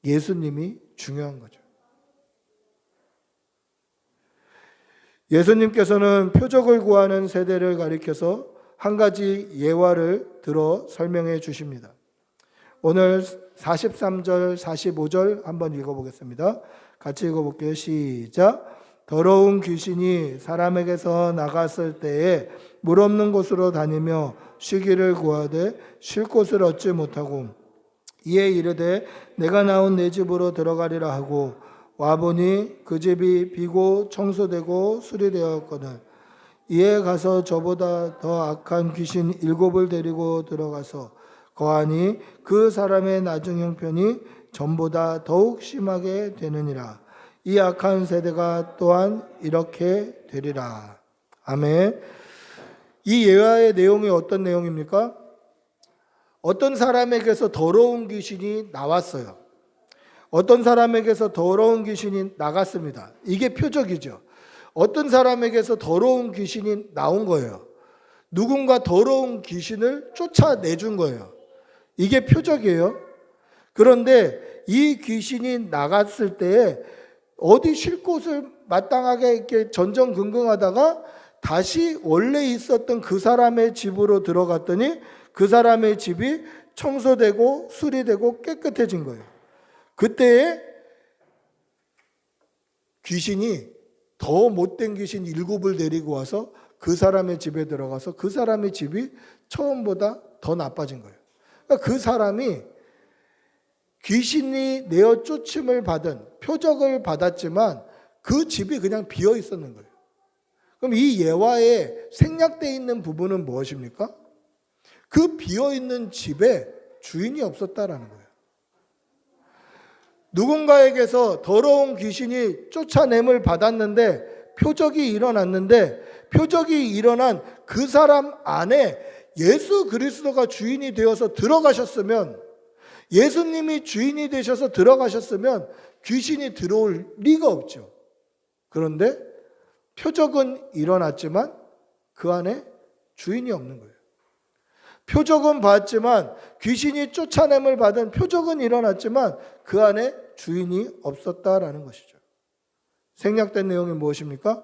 S2: 예수님이 중요한 거죠. 예수님께서는 표적을 구하는 세대를 가리켜서 한 가지 예화를 들어 설명해 주십니다. 오늘 43절, 45절 한번 읽어보겠습니다. 같이 읽어볼게요. 시작. 더러운 귀신이 사람에게서 나갔을 때에 물 없는 곳으로 다니며 쉬기를 구하되 쉴 곳을 얻지 못하고 이에 이르되 내가 나온 내 집으로 들어가리라 하고 와보니 그 집이 비고 청소되고 수리되었거늘 이에 가서 저보다 더 악한 귀신 7을 데리고 들어가서 거하니 그 사람의 나중 형편이 전보다 더욱 심하게 되느니라. 이 악한 세대가 또한 이렇게 되리라. 아멘. 이 예화의 내용이 어떤 내용입니까? 어떤 사람에게서 더러운 귀신이 나왔어요. 어떤 사람에게서 더러운 귀신이 나갔습니다. 이게 표적이죠. 어떤 사람에게서 더러운 귀신이 나온 거예요. 누군가 더러운 귀신을 쫓아내준 거예요. 이게 표적이에요. 그런데 이 귀신이 나갔을 때 어디 쉴 곳을 마땅하게 이렇게 전전긍긍하다가 다시 원래 있었던 그 사람의 집으로 들어갔더니 그 사람의 집이 청소되고 수리되고 깨끗해진 거예요. 그때에 귀신이 더 못된 귀신 7을 데리고 와서 그 사람의 집에 들어가서 그 사람의 집이 처음보다 더 나빠진 거예요. 그러니까 그 사람이 귀신이 내어 쫓음을 받은 표적을 받았지만 그 집이 그냥 비어 있었는 거예요. 그럼 이 예화에 생략되어 있는 부분은 무엇입니까? 그 비어있는 집에 주인이 없었다라는 거예요. 누군가에게서 더러운 귀신이 쫓아냄을 받았는데 표적이 일어났는데 표적이 일어난 그 사람 안에 예수 그리스도가 주인이 되어서 들어가셨으면, 예수님이 주인이 되셔서 들어가셨으면 귀신이 들어올 리가 없죠. 그런데 표적은 일어났지만 그 안에 주인이 없는 거예요. 표적은 봤지만, 귀신이 쫓아냄을 받은 표적은 일어났지만 그 안에 주인이 없었다라는 것이죠. 생략된 내용이 무엇입니까?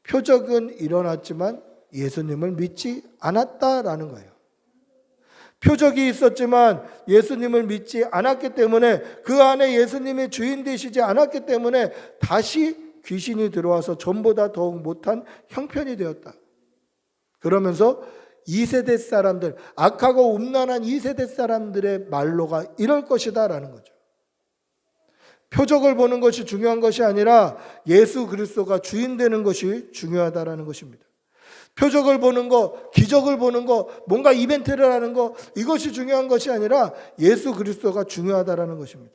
S2: 표적은 일어났지만 예수님을 믿지 않았다라는 거예요. 표적이 있었지만 예수님을 믿지 않았기 때문에, 그 안에 예수님이 주인 되시지 않았기 때문에 다시 귀신이 들어와서 전보다 더욱 못한 형편이 되었다. 그러면서 2세대 사람들, 악하고 음란한 2세대 사람들의 말로가 이럴 것이다 라는 거죠. 표적을 보는 것이 중요한 것이 아니라 예수 그리스도가 주인 되는 것이 중요하다라는 것입니다. 표적을 보는 거, 기적을 보는 거, 뭔가 이벤트를 하는 거, 이것이 중요한 것이 아니라 예수 그리스도가 중요하다라는 것입니다.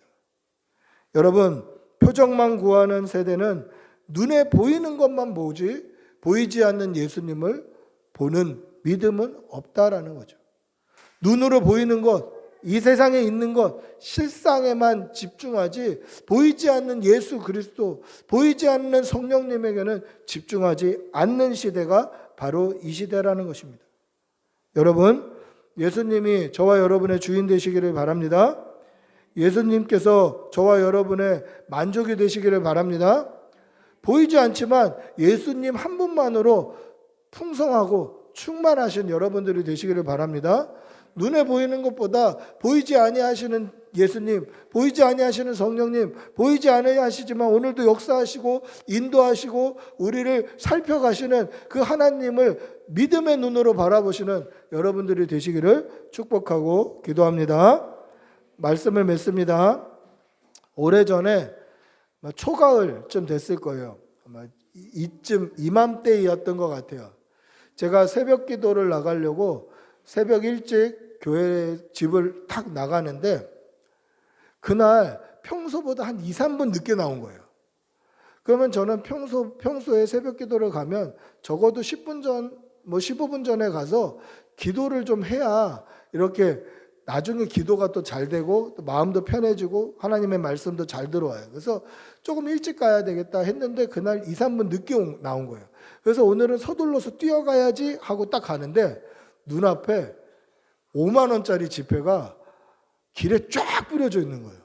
S2: 여러분, 표적만 구하는 세대는 눈에 보이는 것만 보지 보이지 않는 예수님을 보는 믿음은 없다라는 거죠. 눈으로 보이는 것, 이 세상에 있는 것, 실상에만 집중하지 보이지 않는 예수 그리스도, 보이지 않는 성령님에게는 집중하지 않는 시대가 바로 이 시대라는 것입니다. 여러분, 예수님이 저와 여러분의 주인 되시기를 바랍니다. 예수님께서 저와 여러분의 만족이 되시기를 바랍니다. 보이지 않지만 예수님 한 분만으로 풍성하고 충만하신 여러분들이 되시기를 바랍니다. 눈에 보이는 것보다 보이지 아니하시는 예수님, 보이지 아니하시는 성령님, 보이지 아니하시지만 오늘도 역사하시고 인도하시고 우리를 살펴가시는 그 하나님을 믿음의 눈으로 바라보시는 여러분들이 되시기를 축복하고 기도합니다. 말씀을 맺습니다. 오래전에 초가을쯤 됐을 거예요. 아마 이맘때였던 것 같아요. 제가 새벽 기도를 나가려고 새벽 일찍 교회 집을 탁 나가는데 그날 평소보다 한 2, 3분 늦게 나온 거예요. 그러면 저는 평소에 새벽 기도를 가면 적어도 10분 전, 15분 전에 가서 기도를 좀 해야 이렇게 나중에 기도가 또 잘 되고 또 마음도 편해지고 하나님의 말씀도 잘 들어와요. 그래서 조금 일찍 가야 되겠다 했는데 그날 2, 3분 늦게 나온 거예요. 그래서 오늘은 서둘러서 뛰어가야지 하고 딱 가는데 눈앞에 5만 원짜리 지폐가 길에 쫙 뿌려져 있는 거예요.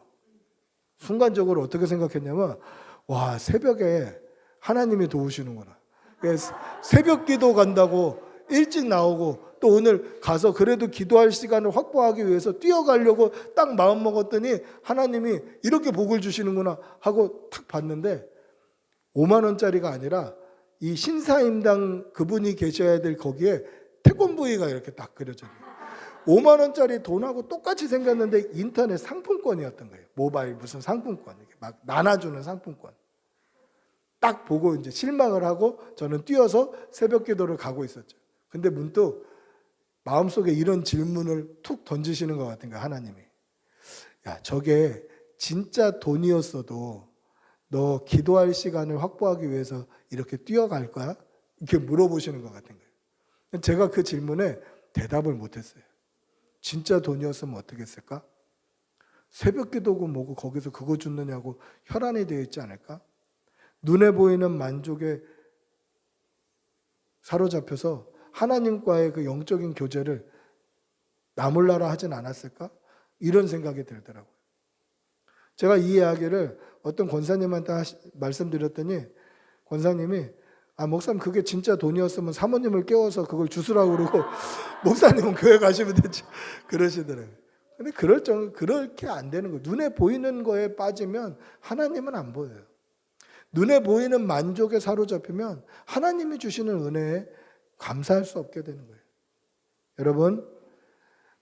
S2: 순간적으로 어떻게 생각했냐면, 와, 새벽에 하나님이 도우시는구나. 새벽 기도 간다고 일찍 나오고 또 오늘 가서 그래도 기도할 시간을 확보하기 위해서 뛰어가려고 딱 마음 먹었더니 하나님이 이렇게 복을 주시는구나 하고 탁 봤는데 5만 원짜리가 아니라 이 신사임당 그분이 계셔야 될 거기에 태권브이가 이렇게 딱 그려져 있어요. 5만 원짜리 돈하고 똑같이 생겼는데 인터넷 상품권이었던 거예요. 모바일 무슨 상품권, 이렇게 막 나눠주는 상품권. 딱 보고 이제 실망을 하고 저는 뛰어서 새벽 기도를 가고 있었죠. 근데 문득 마음속에 이런 질문을 툭 던지시는 것 같은 거예요, 하나님이. 야, 저게 진짜 돈이었어도 너 기도할 시간을 확보하기 위해서 이렇게 뛰어갈 거야? 이렇게 물어보시는 것 같은 거예요. 제가 그 질문에 대답을 못했어요. 진짜 돈이었으면 어떻게 했을까? 새벽 기도고 뭐고 거기서 그거 줬느냐고 혈안이 되어 있지 않을까? 눈에 보이는 만족에 사로잡혀서 하나님과의 그 영적인 교제를 나몰라라 하진 않았을까? 이런 생각이 들더라고요. 제가 이 이야기를 어떤 권사님한테 말씀드렸더니 권사님이 목사님 그게 진짜 돈이었으면 사모님을 깨워서 그걸 주스라고 그러고 목사님은 교회 가시면 되지 그러시더라고요. 근데 그렇게 안 되는 거예요. 눈에 보이는 거에 빠지면 하나님은 안 보여요. 눈에 보이는 만족에 사로잡히면 하나님이 주시는 은혜에 감사할 수 없게 되는 거예요. 여러분,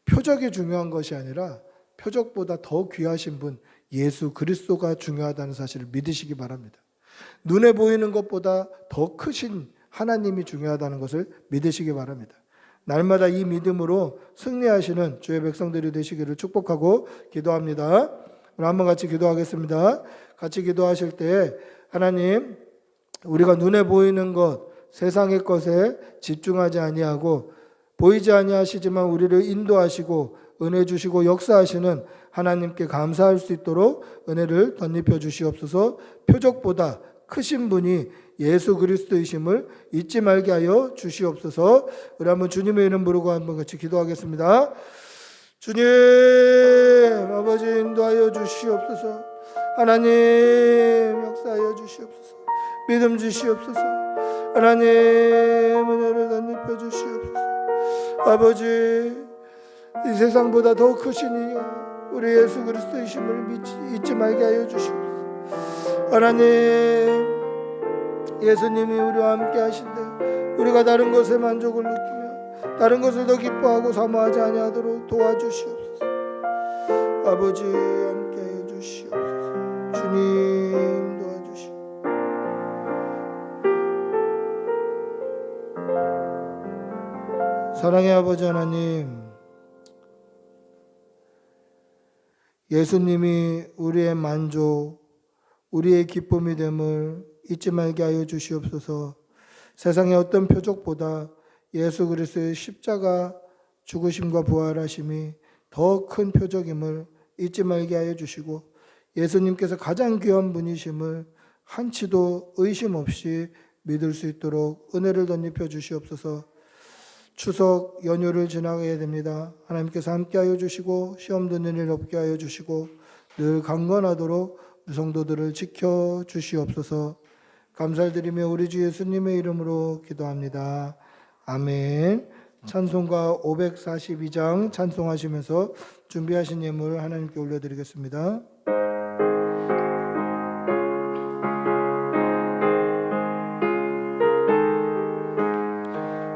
S2: 표적이 중요한 것이 아니라 표적보다 더 귀하신 분 예수 그리스도가 중요하다는 사실을 믿으시기 바랍니다. 눈에 보이는 것보다 더 크신 하나님이 중요하다는 것을 믿으시기 바랍니다. 날마다 이 믿음으로 승리하시는 주의 백성들이 되시기를 축복하고 기도합니다. 우리 한번 같이 기도하겠습니다. 같이 기도하실 때 하나님, 우리가 눈에 보이는 것, 세상의 것에 집중하지 아니하고 보이지 아니하시지만 우리를 인도하시고 은혜 주시고 역사하시는 하나님께 감사할 수 있도록 은혜를 덧입혀 주시옵소서. 표적보다 크신 분이 예수 그리스도이심을 잊지 말게 하여 주시옵소서. 우리 한번 주님의 이름 부르고 한번 같이 기도하겠습니다. 주님, 아버지 인도하여 주시옵소서. 하나님 역사하여 주시옵소서. 믿음 주시옵소서. 하나님 은혜를 덧입혀 주시옵소서. 아버지, 이 세상보다 더 크신 이가 우리 예수 그리스도이심을 잊지 말게 하여 주시옵소서. 하나님, 예수님이 우리와 함께 하신데 우리가 다른 것에 만족을 느끼며 다른 것을 더 기뻐하고 사모하지 아니하도록 도와주시옵소서. 아버지 함께 해 주시옵소서. 주님 도와주시옵소서. 사랑의 아버지 하나님, 예수님이 우리의 만족, 우리의 기쁨이 됨을 잊지 말게 하여 주시옵소서. 세상의 어떤 표적보다 예수 그리스도의 십자가 죽으심과 부활하심이 더 큰 표적임을 잊지 말게 하여 주시고, 예수님께서 가장 귀한 분이심을 한치도 의심 없이 믿을 수 있도록 은혜를 덧입혀 주시옵소서. 추석 연휴를 지나가야 됩니다. 하나님께서 함께 하여 주시고 시험 듣는 일 없게 하여 주시고 늘 강건하도록 우리 성도들을 지켜 주시옵소서. 감사를 드리며 우리 주 예수님의 이름으로 기도합니다. 아멘. 찬송가 542장 찬송하시면서 준비하신 예물 하나님께 올려드리겠습니다.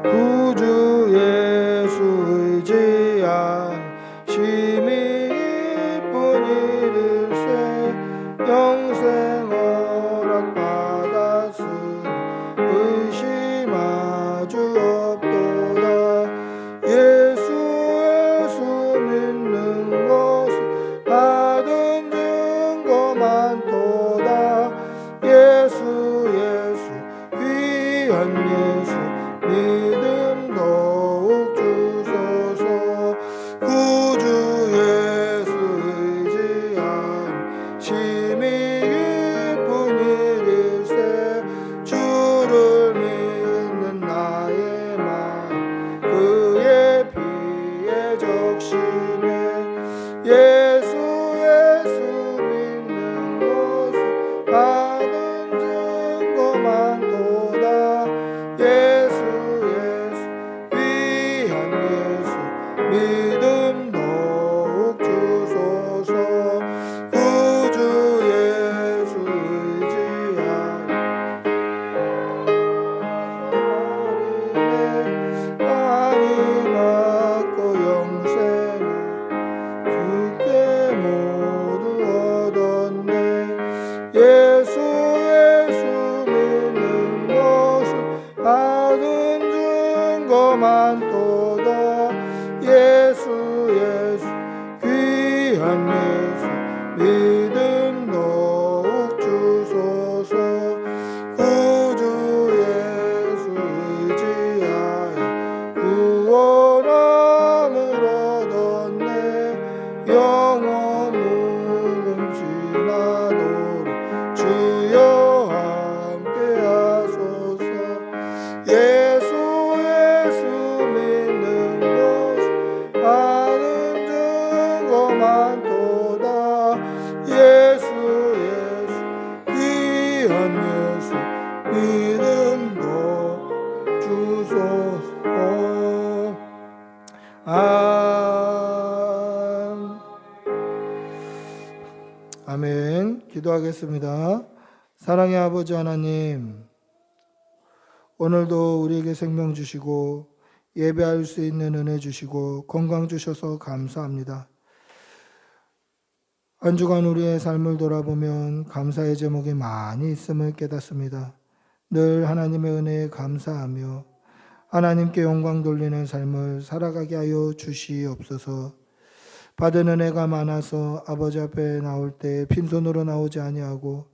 S2: 구주 예수 의지한 심히 기쁜 일일세 영생 허락받았으니 의심하주 없도다. 예수 믿는 것은 받은 증거 많도다. 예수 귀한 예수 믿음 더욱 주소서. 구주 예수 의지한 심히 기쁜 일일세 주를 믿는 나의 마음 그의 피에 적시네. 예수 믿는 것은 받은 증거 많도다. 예수 귀한 예수 믿음 더욱 주소서. 구주 예수 의지한 많이 받고 영생을 주께 모두 얻었네. 예수 믿는 것은 받은 증거 많도다. 예수 귀한 예수 믿음 더욱 주소서. 구주 예수 의지하여 구원함을 얻었네. 영원 무금지나도록 주여 함께 하소서. 예수 믿는 것은 받은 증거 많도다. 예수 귀한 예수 믿음 더 주소서. 아멘. 기도하겠습니다. 사랑의 아버지 하나님, 오늘도 우리에게 생명 주시고 예배할 수 있는 은혜 주시고 건강 주셔서 감사합니다. 한 주간 우리의 삶을 돌아보면 감사의 제목이 많이 있음을 깨닫습니다. 늘 하나님의 은혜에 감사하며 하나님께 영광 돌리는 삶을 살아가게 하여 주시옵소서. 받은 은혜가 많아서 아버지 앞에 나올 때 빈손으로 나오지 아니하고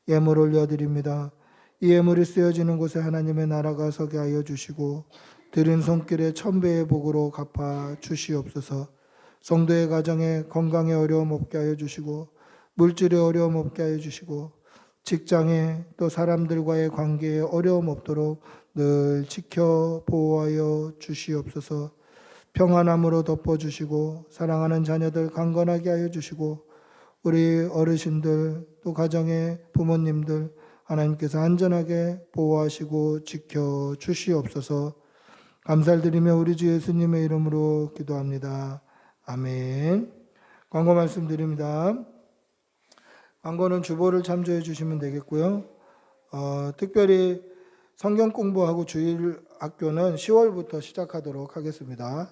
S2: 예물 올려드립니다. 이 예물이 쓰여지는 곳에 하나님의 나라가 서게 하여 주시고 드린 손길에 천배의 복으로 갚아 주시옵소서. 성도의 가정에 건강에 어려움 없게 하여 주시고 물질에 어려움 없게 하여 주시고 직장에 또 사람들과의 관계에 어려움 없도록 늘 지켜 보호하여 주시옵소서. 평안함으로 덮어주시고 사랑하는 자녀들 강건하게 하여 주시고 우리 어르신들 또 가정의 부모님들 하나님께서 안전하게 보호하시고 지켜 주시옵소서. 감사를 드리며 우리 주 예수님의 이름으로 기도합니다. 아멘. 광고 말씀드립니다. 광고는 주보를 참조해 주시면 되겠고요. 특별히 성경 공부하고 주일 학교는 10월부터 시작하도록 하겠습니다.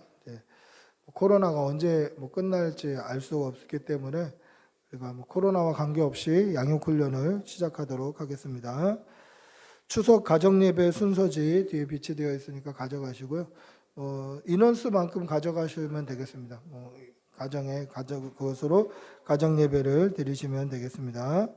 S2: 코로나가 언제 끝날지 알 수가 없기 때문에 우리가 코로나와 관계없이 양육 훈련을 시작하도록 하겠습니다. 추석 가정 예배 순서지 뒤에 비치되어 있으니까 가져가시고요. 인원수만큼 가져가시면 되겠습니다. 그것으로 가정 예배를 드리시면 되겠습니다.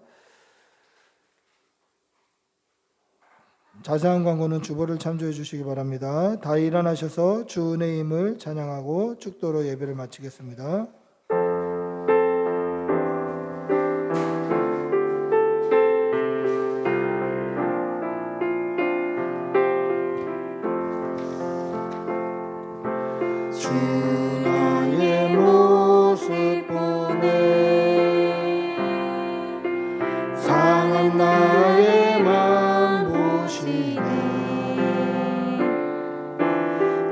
S2: 자세한 광고는 주보를 참조해 주시기 바랍니다. 다 일어나셔서 주 은혜의 힘을 찬양하고 축도로 예배를 마치겠습니다. 주 나의 모습 보네 상한 나의 맘 보시네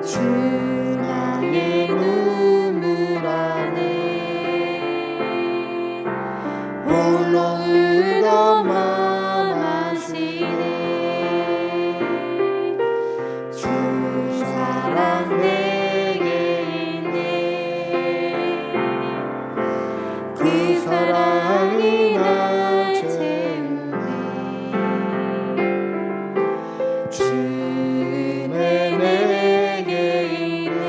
S2: 주 나의 눈물 안에 홀로 울던 맘 아시네 주 사랑 내게 있네 그 사랑이 날 채우네 주 은혜 내게 있네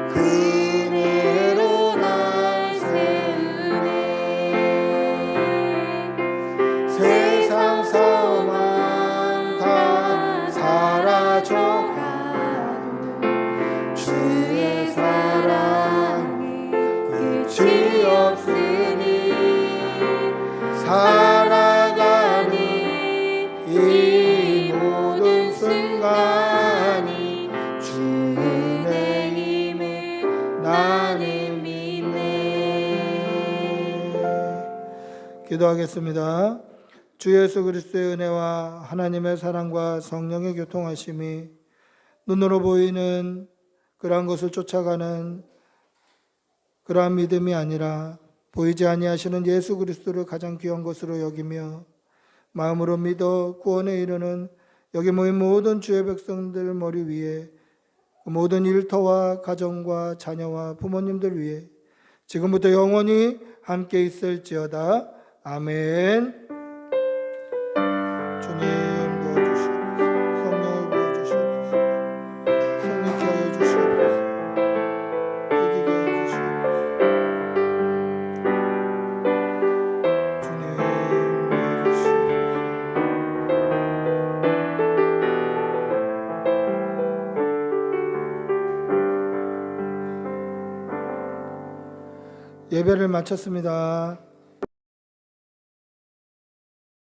S2: 그 은혜로 날 세우네 세상 소망 다 사라져가도 주의 사랑이 끝이 없으니 살아가는 이 모든 순간이 주 은혜임을 나는 믿네. 기도하겠습니다. 주 예수 그리스도의 은혜와 하나님의 사랑과 성령의 교통하심이 눈으로 보이는 그러한 것을 쫓아가는 그러한 믿음이 아니라 보이지 아니하시는 예수 그리스도를 가장 귀한 것으로 여기며 마음으로 믿어 구원에 이르는 여기 모인 모든 주의 백성들 머리 위에 그 모든 일터와 가정과 자녀와 부모님들 위해 지금부터 영원히 함께 있을지어다. 아멘. 주님 도와주시옵소서. 성령을 부어주시옵소서. 성령케 하여 주시옵소서. 이기게 하여 주시옵소서. 주님 도와주시옵소서. 예배를 마쳤습니다.